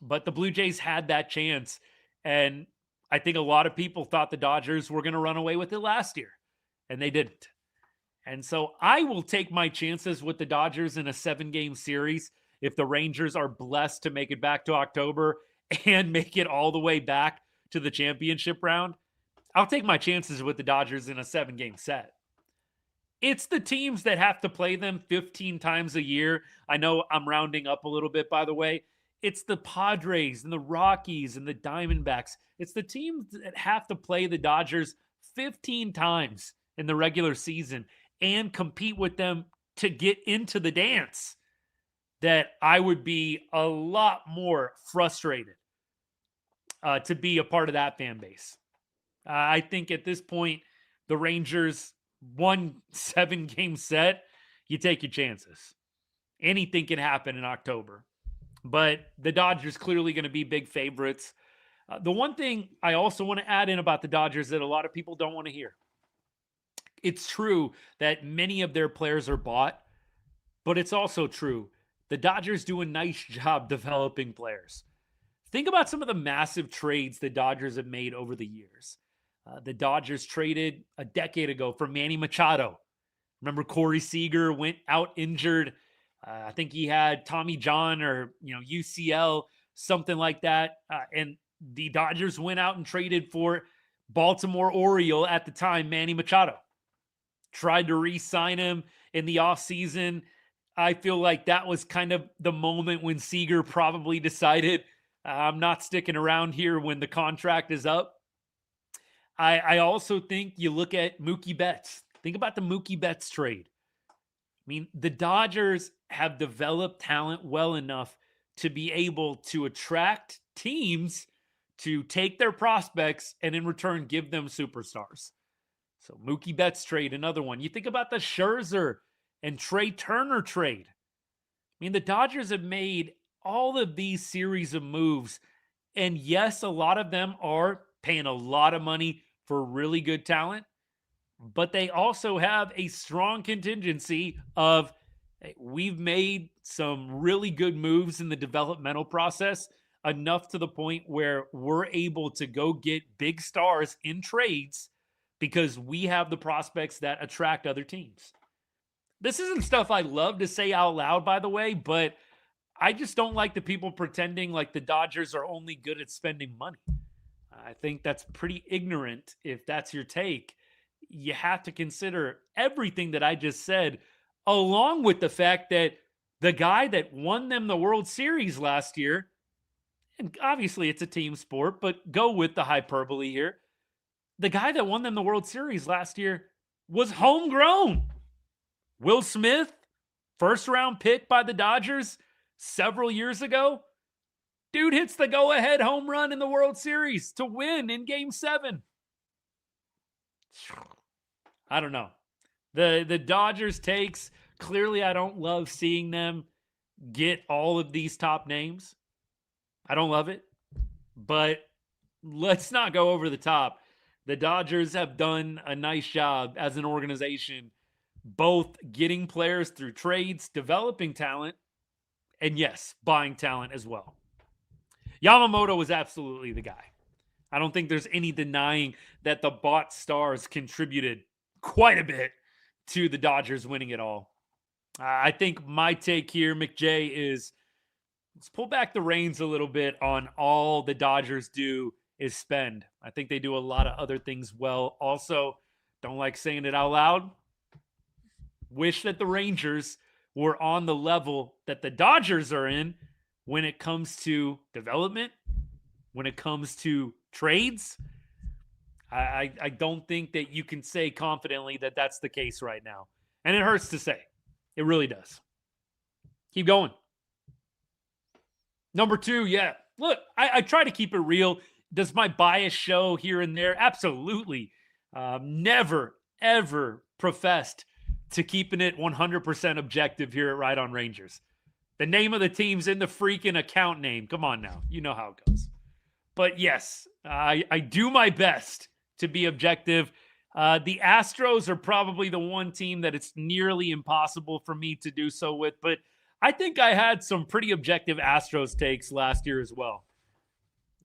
But the Blue Jays had that chance, and I think a lot of people thought the Dodgers were going to run away with it last year, and they didn't. And so I will take my chances with the Dodgers in a 7-game series if the Rangers are blessed to make it back to October and make it all the way back to the championship round. I'll take my chances with the Dodgers in a 7-game set. It's the teams that have to play them 15 times a year. I know I'm rounding up a little bit, by the way. It's the Padres and the Rockies and the Diamondbacks. It's the teams that have to play the Dodgers 15 times in the regular season and compete with them to get into the dance that I would be a lot more frustrated to be a part of that fan base. I think at this point, the Rangers won 7-game set. You take your chances. Anything can happen in October. But the Dodgers clearly going to be big favorites. The one thing I also want to add in about the Dodgers that a lot of people don't want to hear. It's true that many of their players are bought, but it's also true the Dodgers do a nice job developing players. Think about some of the massive trades the Dodgers have made over the years. The Dodgers traded a decade ago for Manny Machado. Remember Corey Seager went out injured. I think he had Tommy John or, UCL, something like that. And the Dodgers went out and traded for Baltimore Oriole at the time, Manny Machado. Tried to re-sign him in the offseason. I feel like that was kind of the moment when Seager probably decided, I'm not sticking around here when the contract is up. I also think you look at Mookie Betts. Think about the Mookie Betts trade. I mean, the Dodgers have developed talent well enough to be able to attract teams to take their prospects and in return give them superstars. So Mookie Betts trade, another one. You think about the Scherzer and Trey Turner trade. I mean, the Dodgers have made all of these series of moves. And yes, a lot of them are paying a lot of money for really good talent. But they also have a strong contingency of, hey, we've made some really good moves in the developmental process, enough to the point where we're able to go get big stars in trades because we have the prospects that attract other teams. This isn't stuff I love to say out loud, by the way, but I just don't like the people pretending like the Dodgers are only good at spending money. I think that's pretty ignorant if that's your take. You have to consider everything that I just said, along with the fact that the guy that won them the World Series last year, and obviously it's a team sport, but go with the hyperbole here. The guy that won them the World Series last year was homegrown. Will Smith, first round pick by the Dodgers several years ago. Dude hits the go-ahead home run in the World Series to win in Game 7. I don't know. The Dodgers takes, clearly I don't love seeing them get all of these top names. I don't love it. But let's not go over the top. The Dodgers have done a nice job as an organization both getting players through trades, developing talent, and yes, buying talent as well. Yamamoto was absolutely the guy. I don't think there's any denying that the bought stars contributed quite a bit to the Dodgers winning it all. I think my take here, McJ, is let's pull back the reins a little bit on all the Dodgers do is spend. I think they do a lot of other things well. Also, don't like saying it out loud. Wish that the Rangers were on the level that the Dodgers are in when it comes to development, when it comes to trades. I don't think that you can say confidently that that's the case right now. And it hurts to say. It really does. Keep going. Number 2, yeah. Look, I try to keep it real. Does my bias show here and there? Absolutely. Never, ever professed to keeping it 100% objective here at Right On Rangers. The name of the team's in the freaking account name. Come on now. You know how it goes. But yes, I do my best to be objective. The Astros are probably the one team that it's nearly impossible for me to do so with. But I think I had some pretty objective Astros takes last year as well.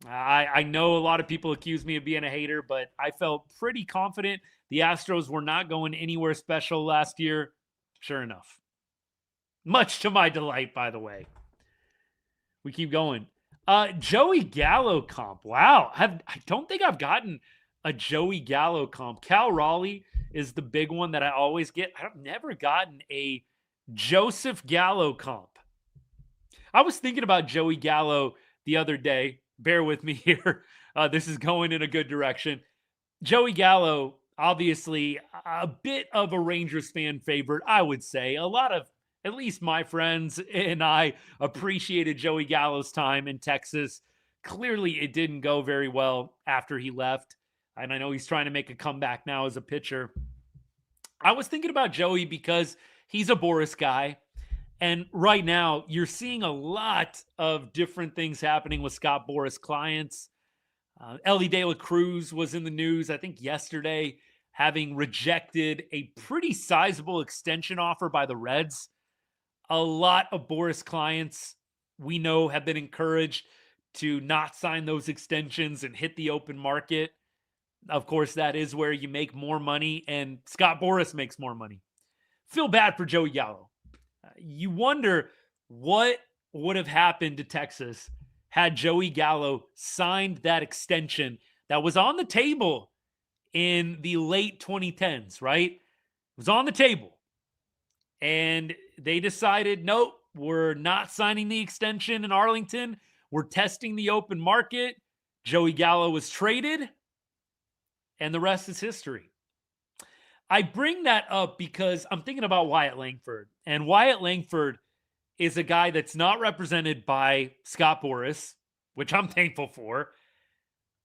I know a lot of people accuse me of being a hater, but I felt pretty confident the Astros were not going anywhere special last year. Sure enough. Much to my delight, by the way. We keep going. Joey Gallo comp. Wow. I don't think I've gotten a Joey Gallo comp. Cal Raleigh is the big one that I always get. I've never gotten a Joseph Gallo comp. I was thinking about Joey Gallo the other day. Bear with me here. This is going in a good direction. Joey Gallo, obviously a bit of a Rangers fan favorite, I would say. A lot of, at least my friends and I, appreciated Joey Gallo's time in Texas. Clearly, it didn't go very well after he left. And I know he's trying to make a comeback now as a pitcher. I was thinking about Joey because he's a Boris guy. And right now, you're seeing a lot of different things happening with Scott Boras clients. Ellie De La Cruz was in the news, I think yesterday, having rejected a pretty sizable extension offer by the Reds. A lot of Boras clients we know have been encouraged to not sign those extensions and hit the open market. Of course, that is where you make more money, and Scott Boras makes more money. Feel bad for Joey Gallo. You wonder what would have happened to Texas had Joey Gallo signed that extension that was on the table in the late 2010s, right? It was on the table. And they decided, nope, we're not signing the extension in Arlington. We're testing the open market. Joey Gallo was traded, and the rest is history. I bring that up because I'm thinking about Wyatt Langford. And Wyatt Langford is a guy that's not represented by Scott Boras, which I'm thankful for.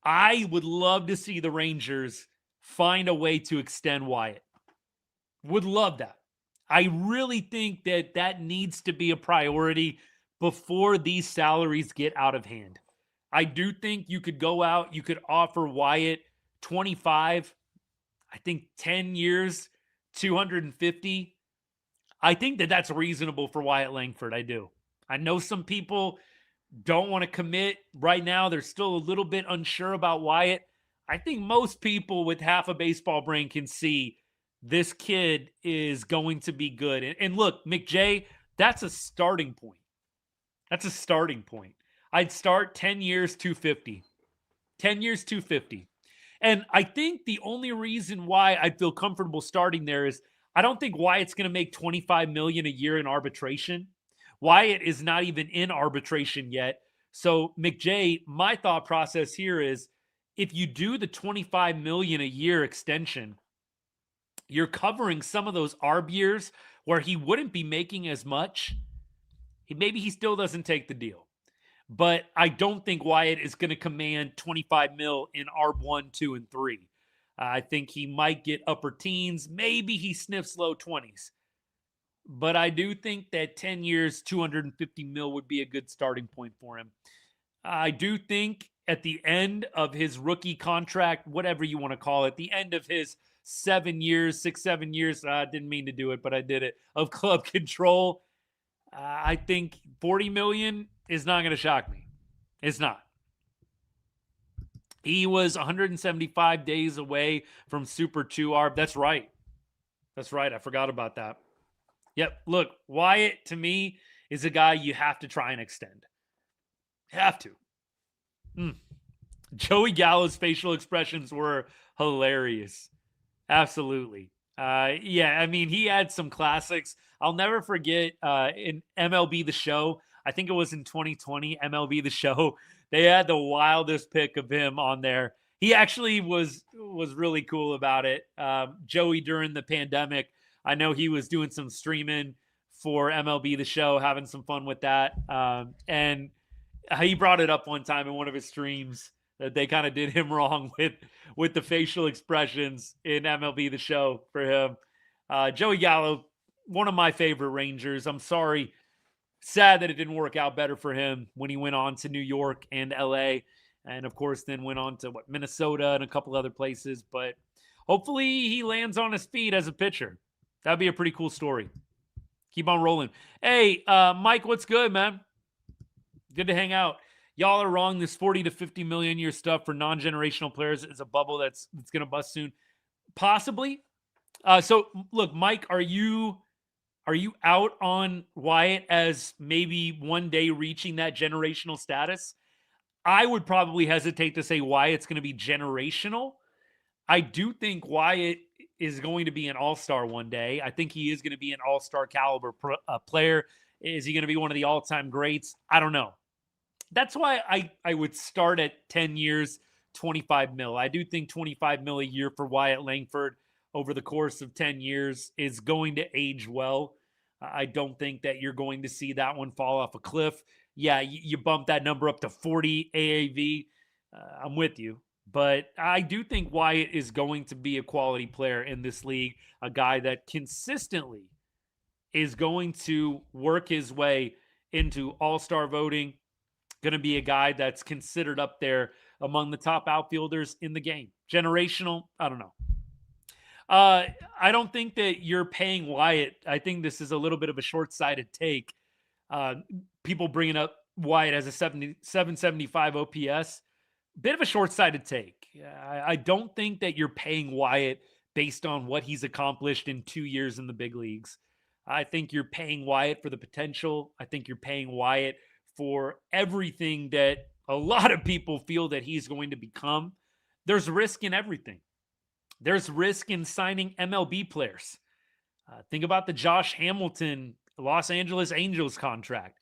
I would love to see the Rangers find a way to extend Wyatt. Would love that. I really think that that needs to be a priority before these salaries get out of hand. I do think you could go out, you could offer Wyatt 25, I think 10 years, 250. I think that that's reasonable for Wyatt Langford. I do. I know some people don't want to commit right now. They're still a little bit unsure about Wyatt. I think most people with half a baseball brain can see this kid is going to be good. And look, McJ, that's a starting point. That's a starting point. I'd start 10 years, 250. 10 years, 250. And I think the only reason why I feel comfortable starting there is I don't think Wyatt's going to make $25 million a year in arbitration. Wyatt is not even in arbitration yet. So McJ, my thought process here is if you do the $25 million a year extension, you're covering some of those ARB years where he wouldn't be making as much. Maybe he still doesn't take the deal. But I don't think Wyatt is going to command $25 million in ARB 1, 2, and 3. I think he might get upper teens. Maybe he sniffs low 20s. But I do think that 10 years, $250 million would be a good starting point for him. I do think at the end of his rookie contract, whatever you want to call it, the end of his 7 years, 6, 7 years. I didn't mean to do it, but I did it. Of club control. I think 40 million is not going to shock me. It's not. He was 175 days away from Super 2 ARB. That's right. That's right. I forgot about that. Yep. Look, Wyatt to me is a guy you have to try and extend. Have to. Joey Gallo's facial expressions were hilarious. Absolutely. Yeah, I mean, he had some classics. I'll never forget in MLB The Show, I think it was in 2020, MLB The Show, they had the wildest pic of him on there. He actually was really cool about it. Joey, during the pandemic, I know he was doing some streaming for MLB The Show, having some fun with that. And he brought it up one time in one of his streams that they kind of did him wrong with the facial expressions in MLB The Show for him. Joey Gallo, one of my favorite Rangers. I'm sorry. Sad that it didn't work out better for him when he went on to New York and LA. And of course, then went on to Minnesota and a couple other places. But hopefully he lands on his feet as a pitcher. That'd be a pretty cool story. Keep on rolling. Hey, Mike, what's good, man? Good to hang out. Y'all are wrong. This 40 to 50 million year stuff for non-generational players is a bubble that's going to bust soon. Possibly. So look, Mike, are you out on Wyatt as maybe one day reaching that generational status? I would probably hesitate to say Wyatt's going to be generational. I do think Wyatt is going to be an all-star one day. I think he is going to be an all-star caliber player. Is he going to be one of the all-time greats? I don't know. That's why I would start at 10 years, 25 mil. I do think 25 mil a year for Wyatt Langford over the course of 10 years is going to age well. I don't think that you're going to see that one fall off a cliff. Yeah, you bump that number up to 40 AAV. I'm with you. But I do think Wyatt is going to be a quality player in this league, a guy that consistently is going to work his way into all-star voting, going to be a guy that's considered up there among the top outfielders in the game. Generational, I don't know. I don't think that you're paying Wyatt. I think this is a little bit of a short-sighted take. People bringing up Wyatt as a 775 OPS. Bit of a short-sighted take. I don't think that you're paying Wyatt based on what he's accomplished in 2 years in the big leagues. I think you're paying Wyatt for the potential. I think you're paying Wyatt for everything that a lot of people feel that he's going to become. There's risk in everything. There's risk in signing MLB players. Think about the Josh Hamilton Los Angeles Angels contract.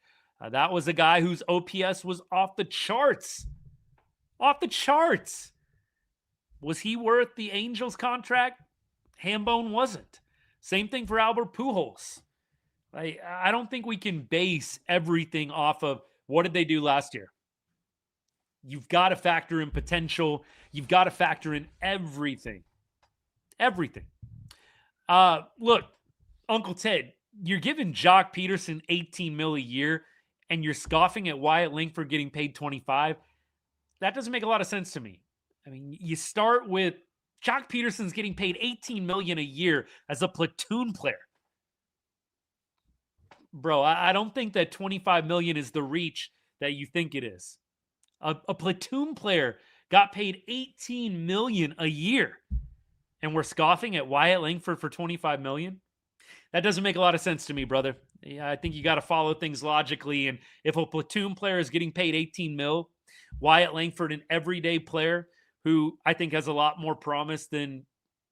That was a guy whose OPS was off the charts. Off the charts. Was he worth the Angels contract? Hambone wasn't. Same thing for Albert Pujols. I don't think we can base everything off of what did they do last year. You've got to factor in potential. You've got to factor in everything. Everything. Look, Uncle Ted, you're giving Jock Peterson 18 mil a year and you're scoffing at Wyatt Langford getting paid 25. That doesn't make a lot of sense to me. I mean, you start with Jock Peterson's getting paid 18 million a year as a platoon player. Bro, I don't think that 25 million is the reach that you think it is. A platoon player got paid 18 million a year. And we're scoffing at Wyatt Langford for 25 million? That doesn't make a lot of sense to me, brother. Yeah, I think you got to follow things logically. And if a platoon player is getting paid 18 mil, Wyatt Langford, an everyday player who I think has a lot more promise than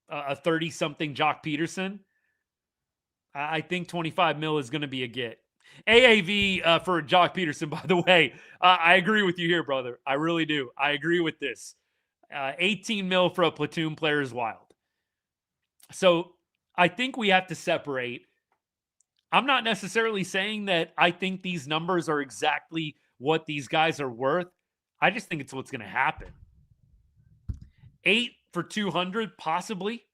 a 30-something Jock Peterson, I think 25 mil is going to be a get. AAV for Jock Peterson, by the way, I agree with you here, brother. I really do. I agree with this. 18 mil for a platoon player is wild. So I think we have to separate. I'm not necessarily saying that I think these numbers are exactly what these guys are worth. I just think it's what's going to happen. 8 for 200, possibly.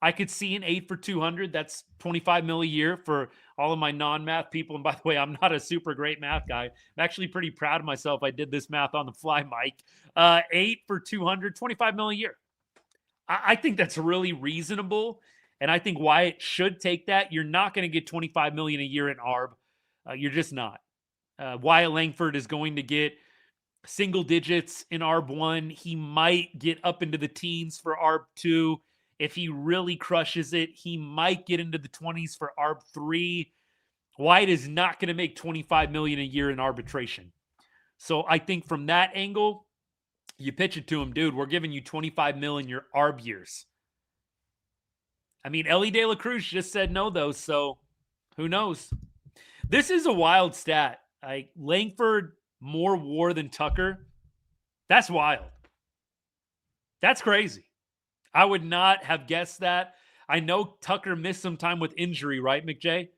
I could see an 8 for 200. That's 25 mil a year for all of my non-math people. And by the way, I'm not a super great math guy. I'm actually pretty proud of myself. I did this math on the fly, Mike. 8 for 200, 25 mil a year. I think that's really reasonable, and I think Wyatt should take that. You're not going to get $25 million a year in ARB. You're just not. Wyatt Langford is going to get single digits in ARB1. He might get up into the teens for ARB2. If he really crushes it, he might get into the 20s for ARB3. Wyatt is not going to make $25 million a year in arbitration. So I think from that angle, you pitch it to him, dude, we're giving you $25 million in your ARB years. I mean, Ellie De La Cruz just said no, though, so who knows? This is a wild stat. Like, Langford more WAR than Tucker. That's wild. That's crazy. I would not have guessed that. I know Tucker missed some time with injury, right, McJay?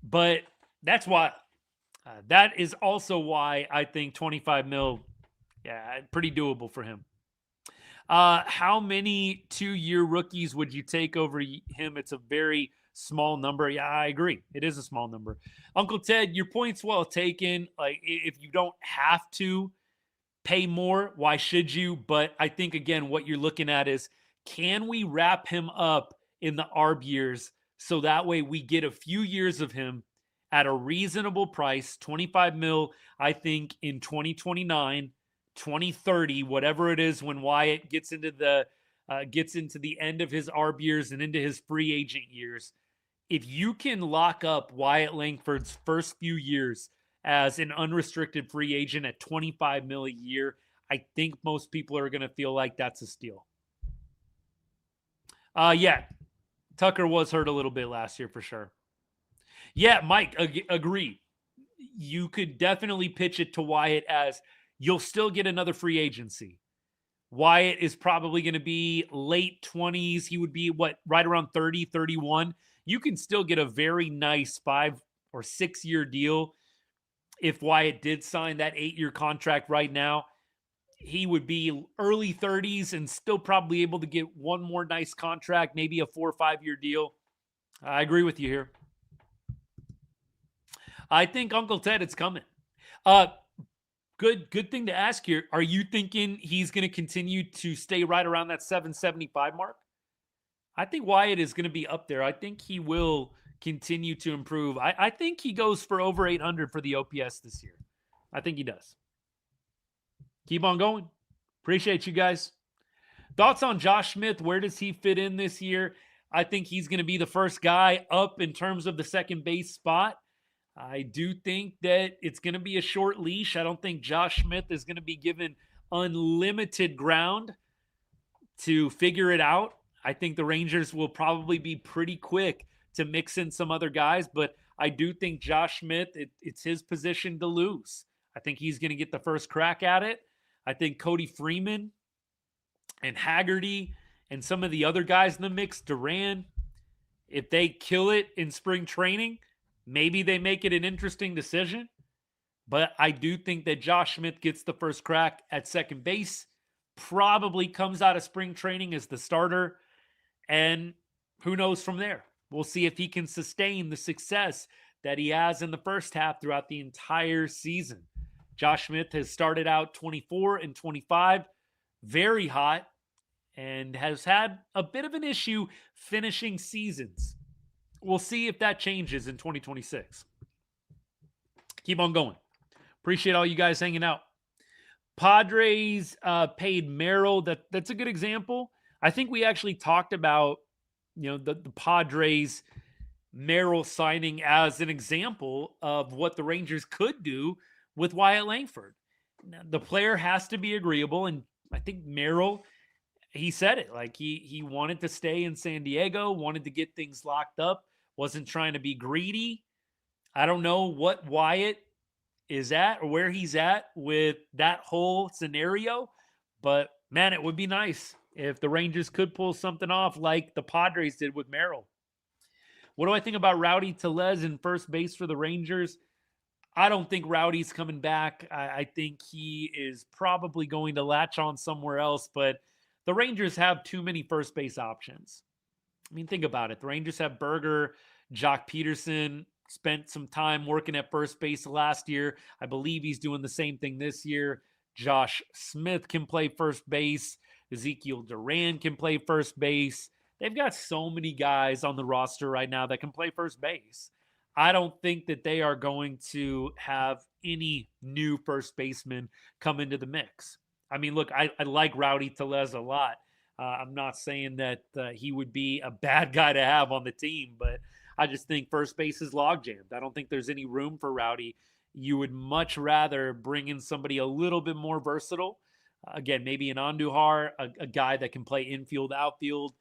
But that's wild. That is also why I think 25 mil, yeah, pretty doable for him. How many 2-year rookies would you take over him? It's a very small number. Yeah, I agree. It is a small number. Uncle Ted, your point's well taken. Like, if you don't have to pay more, why should you? But I think, again, what you're looking at is, can we wrap him up in the ARB years so that way we get a few years of him at a reasonable price, 25 mil, I think, in 2029, 2030, whatever it is, when Wyatt gets into the end of his ARB years and into his free agent years. If you can lock up Wyatt Langford's first few years as an unrestricted free agent at 25 mil a year, I think most people are going to feel like that's a steal. Yeah, Tucker was hurt a little bit last year for sure. Yeah, Mike, agree. You could definitely pitch it to Wyatt as you'll still get another free agency. Wyatt is probably going to be late 20s. He would be, right around 30, 31. You can still get a very nice 5 or 6 year deal. If Wyatt did sign that 8-year contract right now, he would be early 30s and still probably able to get one more nice contract, maybe a 4 or 5 year deal. I agree with you here. I think Uncle Ted, it's coming. Good thing to ask here. Are you thinking he's going to continue to stay right around that 775 mark? I think Wyatt is going to be up there. I think he will continue to improve. I think he goes for over 800 for the OPS this year. I think he does. Keep on going. Appreciate you guys. Thoughts on Josh Smith? Where does he fit in this year? I think he's going to be the first guy up in terms of the second base spot. I do think that it's going to be a short leash. I don't think Josh Smith is going to be given unlimited ground to figure it out. I think the Rangers will probably be pretty quick to mix in some other guys, but I do think Josh Smith, it's his position to lose. I think he's going to get the first crack at it. I think Cody Freeman and Haggerty and some of the other guys in the mix, Duran, if they kill it in spring training, maybe they make it an interesting decision. But I do think that Josh Smith gets the first crack at second base, probably comes out of spring training as the starter, and who knows from there. We'll see if he can sustain the success that he has in the first half throughout the entire season. Josh Smith has started out 24 and 25, very hot, and has had a bit of an issue finishing seasons. We'll see if that changes in 2026. Keep on going. Appreciate all you guys hanging out. Padres paid Merrill. That's a good example. I think we actually talked about, the Padres Merrill signing as an example of what the Rangers could do with Wyatt Langford. Now, the player has to be agreeable, and I think Merrill, he said it. Like, he wanted to stay in San Diego, wanted to get things locked up, wasn't trying to be greedy. I don't know what Wyatt is at or where he's at with that whole scenario, but man, it would be nice if the Rangers could pull something off like the Padres did with Merrill. What do I think about Rowdy Tellez in first base for the Rangers? I don't think Rowdy's coming back. I think he is probably going to latch on somewhere else, but the Rangers have too many first base options. I mean, think about it. The Rangers have Berger, Jock Peterson, spent some time working at first base last year. I believe he's doing the same thing this year. Josh Smith can play first base. Ezekiel Duran can play first base. They've got so many guys on the roster right now that can play first base. I don't think that they are going to have any new first baseman come into the mix. I mean, look, I like Rowdy Tellez a lot. I'm not saying that he would be a bad guy to have on the team, but I just think first base is log jammed. I don't think there's any room for Rowdy. You would much rather bring in somebody a little bit more versatile. Again, maybe an Andujar, a guy that can play infield, outfield.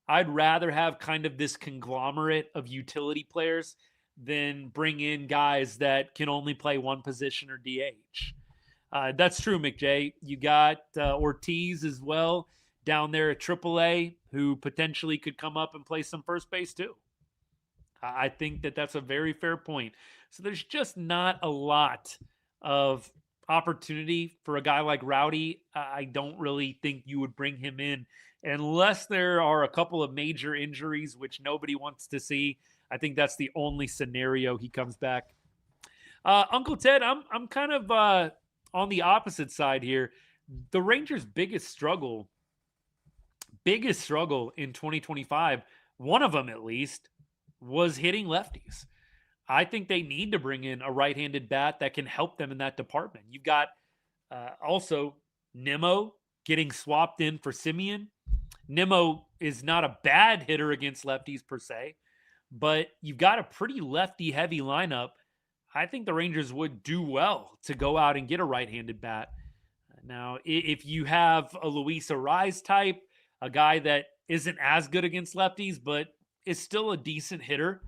I'd rather have kind of this conglomerate of utility players than bring in guys that can only play one position or DH. That's true, McJay. You got Ortiz as well down there at AAA, who potentially could come up and play some first base too. I think that that's a very fair point. So there's just not a lot of opportunity for a guy like Rowdy. I don't really think you would bring him in unless there are a couple of major injuries, which nobody wants to see. I think that's the only scenario he comes back. Uncle Ted, I'm kind of on the opposite side here. The Rangers' biggest struggle in 2025, one of them at least, was hitting lefties. I think they need to bring in a right-handed bat that can help them in that department. You've got also Nimmo getting swapped in for Simeon. Nimmo is not a bad hitter against lefties per se, but you've got a pretty lefty-heavy lineup. I think the Rangers would do well to go out and get a right-handed bat. Now, if you have a Luis Arraez type, a guy that isn't as good against lefties, but is still a decent hitter,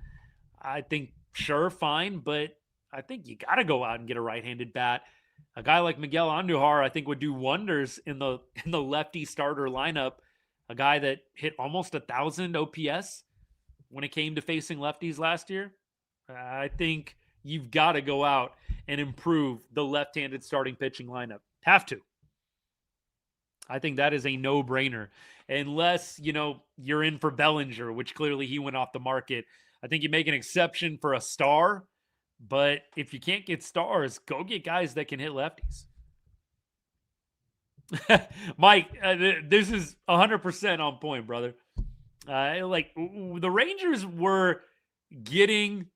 I think, sure, fine, but I think you got to go out and get a right-handed bat. A guy like Miguel Andujar, I think, would do wonders in the lefty starter lineup. A guy that hit almost 1,000 OPS when it came to facing lefties last year. I think you've got to go out and improve the left-handed starting pitching lineup. Have to. I think that is a no-brainer. Unless, you're in for Bellinger, which clearly he went off the market. I think you make an exception for a star, but if you can't get stars, go get guys that can hit lefties. Mike, this is 100% on point, brother. The Rangers were getting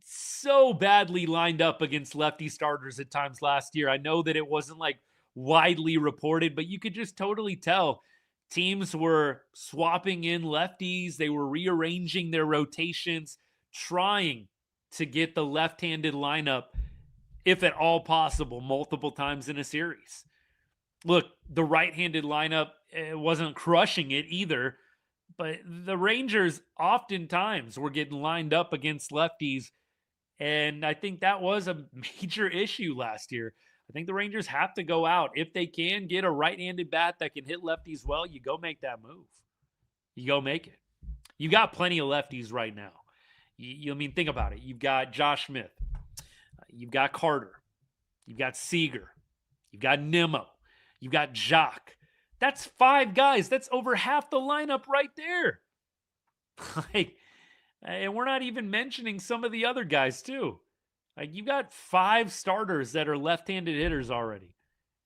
so badly lined up against lefty starters at times last year. I know that it wasn't widely reported, but you could just totally tell teams were swapping in lefties. They were rearranging their rotations, trying to get the left-handed lineup, if at all possible, multiple times in a series. Look, the right-handed lineup wasn't crushing it either, but the Rangers oftentimes were getting lined up against lefties, and I think that was a major issue last year. I think the Rangers have to go out. If they can get a right-handed bat that can hit lefties well, you go make that move. You go make it. You got plenty of lefties right now. Think about it. You've got Josh Smith. You've got Carter. You've got Seager. You've got Nimmo. You've got Jacques. That's 5 guys. That's over half the lineup right there. And we're not even mentioning some of the other guys too. You got 5 starters that are left-handed hitters already.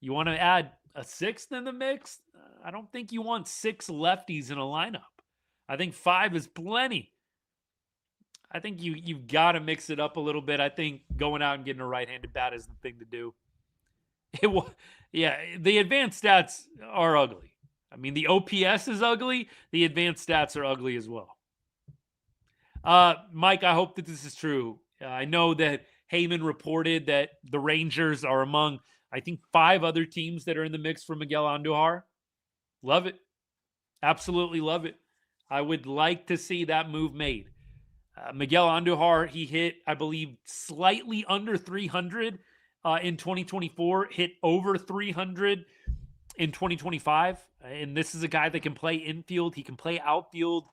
You want to add a 6th in the mix? I don't think you want 6 lefties in a lineup. I think 5 is plenty. I think you've got to mix it up a little bit. I think going out and getting a right-handed bat is the thing to do. The advanced stats are ugly. I mean, the OPS is ugly. The advanced stats are ugly as well. Mike, I hope that this is true. I know that Heyman reported that the Rangers are among, I think, 5 other teams that are in the mix for Miguel Andujar. Love it. Absolutely love it. I would like to see that move made. Miguel Andujar, he hit, I believe, slightly under 300 in 2024, hit over 300 in 2025. And this is a guy that can play infield. He can play outfield.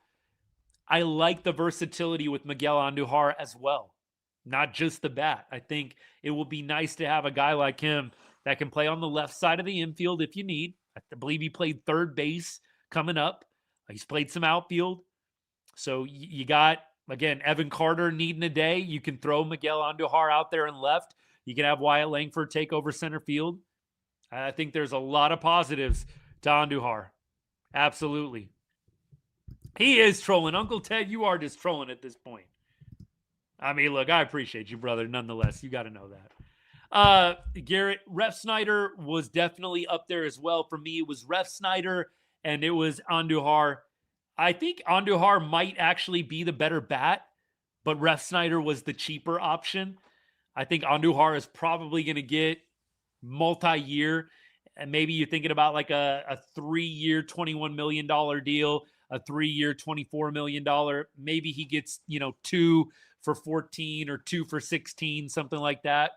I like the versatility with Miguel Andujar as well. Not just the bat. I think it will be nice to have a guy like him that can play on the left side of the infield if you need. I believe he played third base coming up. He's played some outfield. So you got, again, Evan Carter needing a day. You can throw Miguel Andujar out there in left. You can have Wyatt Langford take over center field. I think there's a lot of positives to Andujar. Absolutely. He is trolling. Uncle Ted, you are just trolling at this point. I mean, look, I appreciate you, brother. Nonetheless, you got to know that. Garrett, Ref Snyder was definitely up there as well. For me, it was Ref Snyder and it was Andujar. I think Andujar might actually be the better bat, but Ref Snyder was the cheaper option. I think Andujar is probably going to get multi-year, and maybe you're thinking about like a 3-year, $21 million deal, a 3-year, $24 million. Maybe he gets, 2 for 14 or 2 for 16, something like that.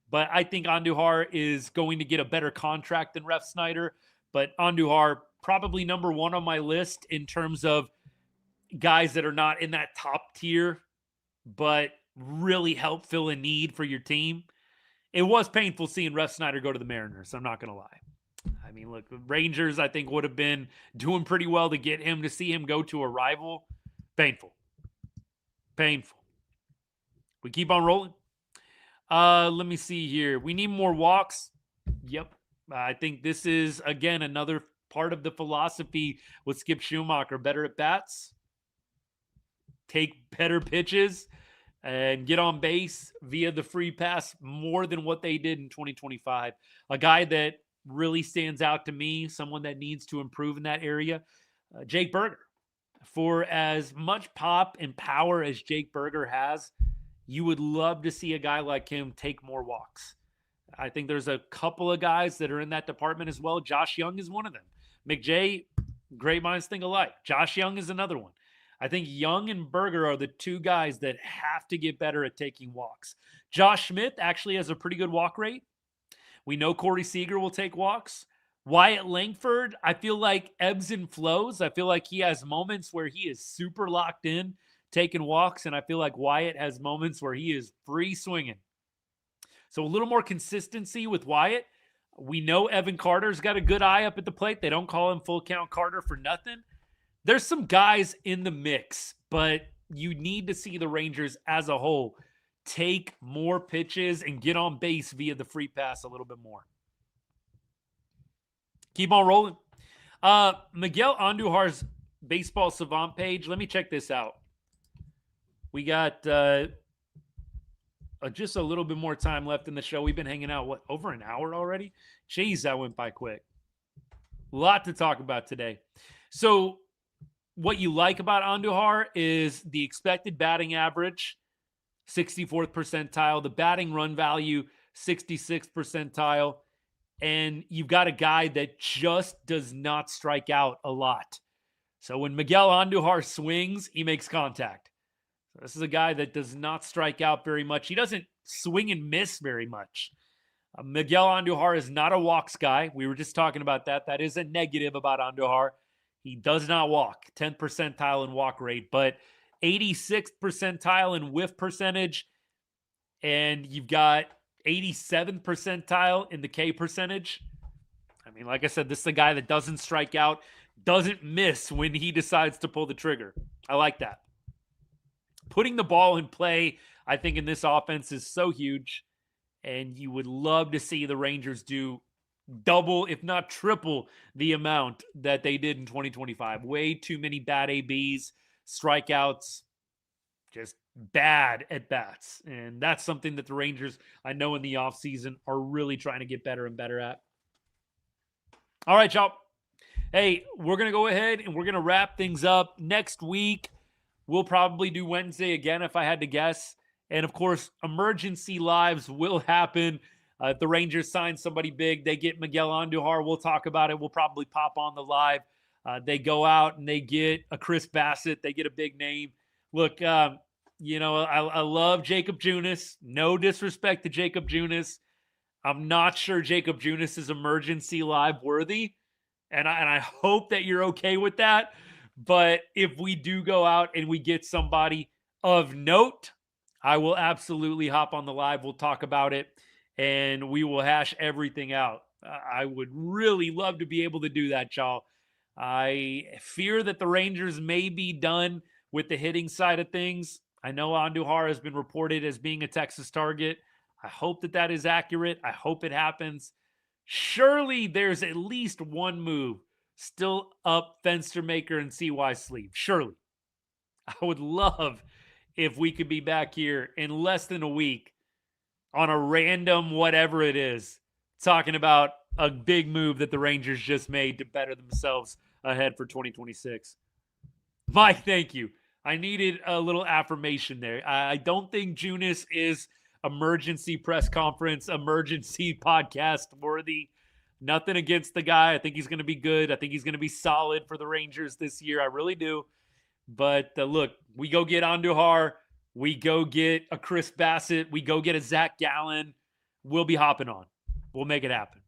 But I think Andujar is going to get a better contract than Ref Snyder. But Andujar, probably number one on my list in terms of guys that are not in that top tier, but really help fill a need for your team. It was painful seeing Ref Snyder go to the Mariners. I'm not going to lie. I mean, look, the Rangers, I think, would have been doing pretty well to get him, to see him go to a rival. Painful. We keep on rolling. Let me see here. We need more walks. Yep. I think this is, again, another part of the philosophy with Skip Schumacher. Better at bats, take better pitches, and get on base via the free pass more than what they did in 2025. A guy that really stands out to me, someone that needs to improve in that area, Jake Berger. For as much pop and power as Jake Berger has, you would love to see a guy like him take more walks. I think there's a couple of guys that are in that department as well. Josh Young is one of them. McJay, great minds think alike. Josh Young is another one. I think Young and Berger are the two guys that have to get better at taking walks. Josh Smith actually has a pretty good walk rate. We know Corey Seager will take walks. Wyatt Langford, I feel like ebbs and flows. I feel like he has moments where he is super locked in, taking walks, and I feel like Wyatt has moments where he is free swinging. So a little more consistency with Wyatt. We know Evan Carter's got a good eye up at the plate. They don't call him full count Carter for nothing. There's some guys in the mix, but you need to see the Rangers as a whole take more pitches and get on base via the free pass a little bit more. Keep on rolling. Miguel Andujar's Baseball Savant page. Let me check this out. We got just a little bit more time left in the show. We've been hanging out, over an hour already? Jeez, that went by quick. A lot to talk about today. So what you like about Andujar is the expected batting average, 64th percentile, the batting run value, 66th percentile, and you've got a guy that just does not strike out a lot. So when Miguel Andujar swings, he makes contact. So this is a guy that does not strike out very much. He doesn't swing and miss very much. Miguel Andujar is not a walks guy. We were just talking about that. That is a negative about Andujar. He does not walk, 10th percentile in walk rate, but 86th percentile in whiff percentage, and you've got 87th percentile in the K percentage. I mean, like I said, this is a guy that doesn't strike out, doesn't miss when he decides to pull the trigger. I like that. Putting the ball in play, I think, in this offense is so huge, and you would love to see the Rangers do double, if not triple, the amount that they did in 2025. Way too many bad ABs, strikeouts, just bad at bats. And that's something that the Rangers, I know in the offseason, are really trying to get better and better at. All right, y'all. Hey, we're going to go ahead and we're going to wrap things up. Next week, we'll probably do Wednesday again if I had to guess. And, of course, emergency lives will happen. If the Rangers sign somebody big, they get Miguel Andujar, we'll talk about it. We'll probably pop on the live. They go out and they get a Chris Bassett. They get a big name. Look, I love Jakob Junis. No disrespect to Jakob Junis. I'm not sure Jakob Junis is emergency live worthy. And I hope that you're okay with that. But if we do go out and we get somebody of note, I will absolutely hop on the live. We'll talk about it. And we will hash everything out. I would really love to be able to do that, y'all. I fear that the Rangers may be done with the hitting side of things. I know Andujar has been reported as being a Texas target. I hope that is accurate. I hope it happens. Surely there's at least one move still up Fenstermaker and CY sleeve. Surely. I would love if we could be back here in less than a week on a random whatever it is, talking about a big move that the Rangers just made to better themselves ahead for 2026. Mike, thank you. I needed a little affirmation there. I don't think Junis is emergency press conference, emergency podcast worthy. Nothing against the guy. I think he's going to be good. I think he's going to be solid for the Rangers this year. I really do. But look, we go get Andujar. We go get a Chris Bassett. We go get a Zach Gallen. We'll be hopping on. We'll make it happen.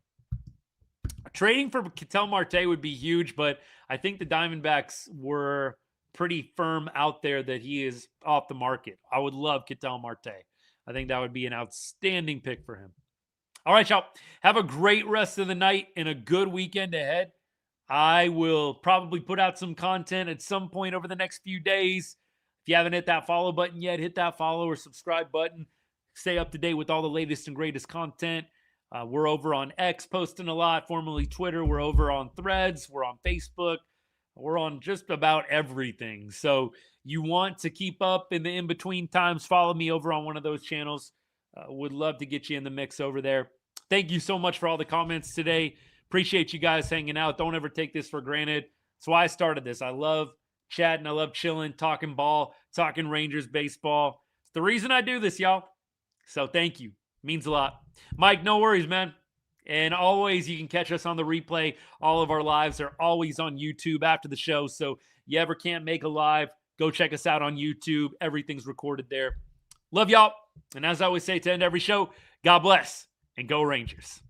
Trading for Ketel Marte would be huge, but I think the Diamondbacks were pretty firm out there that he is off the market. I would love Ketel Marte. I think that would be an outstanding pick for him. All right, y'all. Have a great rest of the night and a good weekend ahead. I will probably put out some content at some point over the next few days. If you haven't hit that follow button yet, hit that follow or subscribe button. Stay up to date with all the latest and greatest content. We're over on X posting a lot, formerly Twitter. We're over on Threads. We're on Facebook. We're on just about everything. So you want to keep up in the in-between times, follow me over on one of those channels. Would love to get you in the mix over there. Thank you so much for all the comments today. Appreciate you guys hanging out. Don't ever take this for granted. That's why I started this. I love chatting. I love chilling, talking ball, talking Rangers baseball. It's the reason I do this, y'all. So thank you. Means a lot. Mike, no worries, man. And always, you can catch us on the replay. All of our lives are always on YouTube after the show. So you ever can't make a live, go check us out on YouTube. Everything's recorded there. Love y'all. And as I always say to end every show, God bless and go Rangers.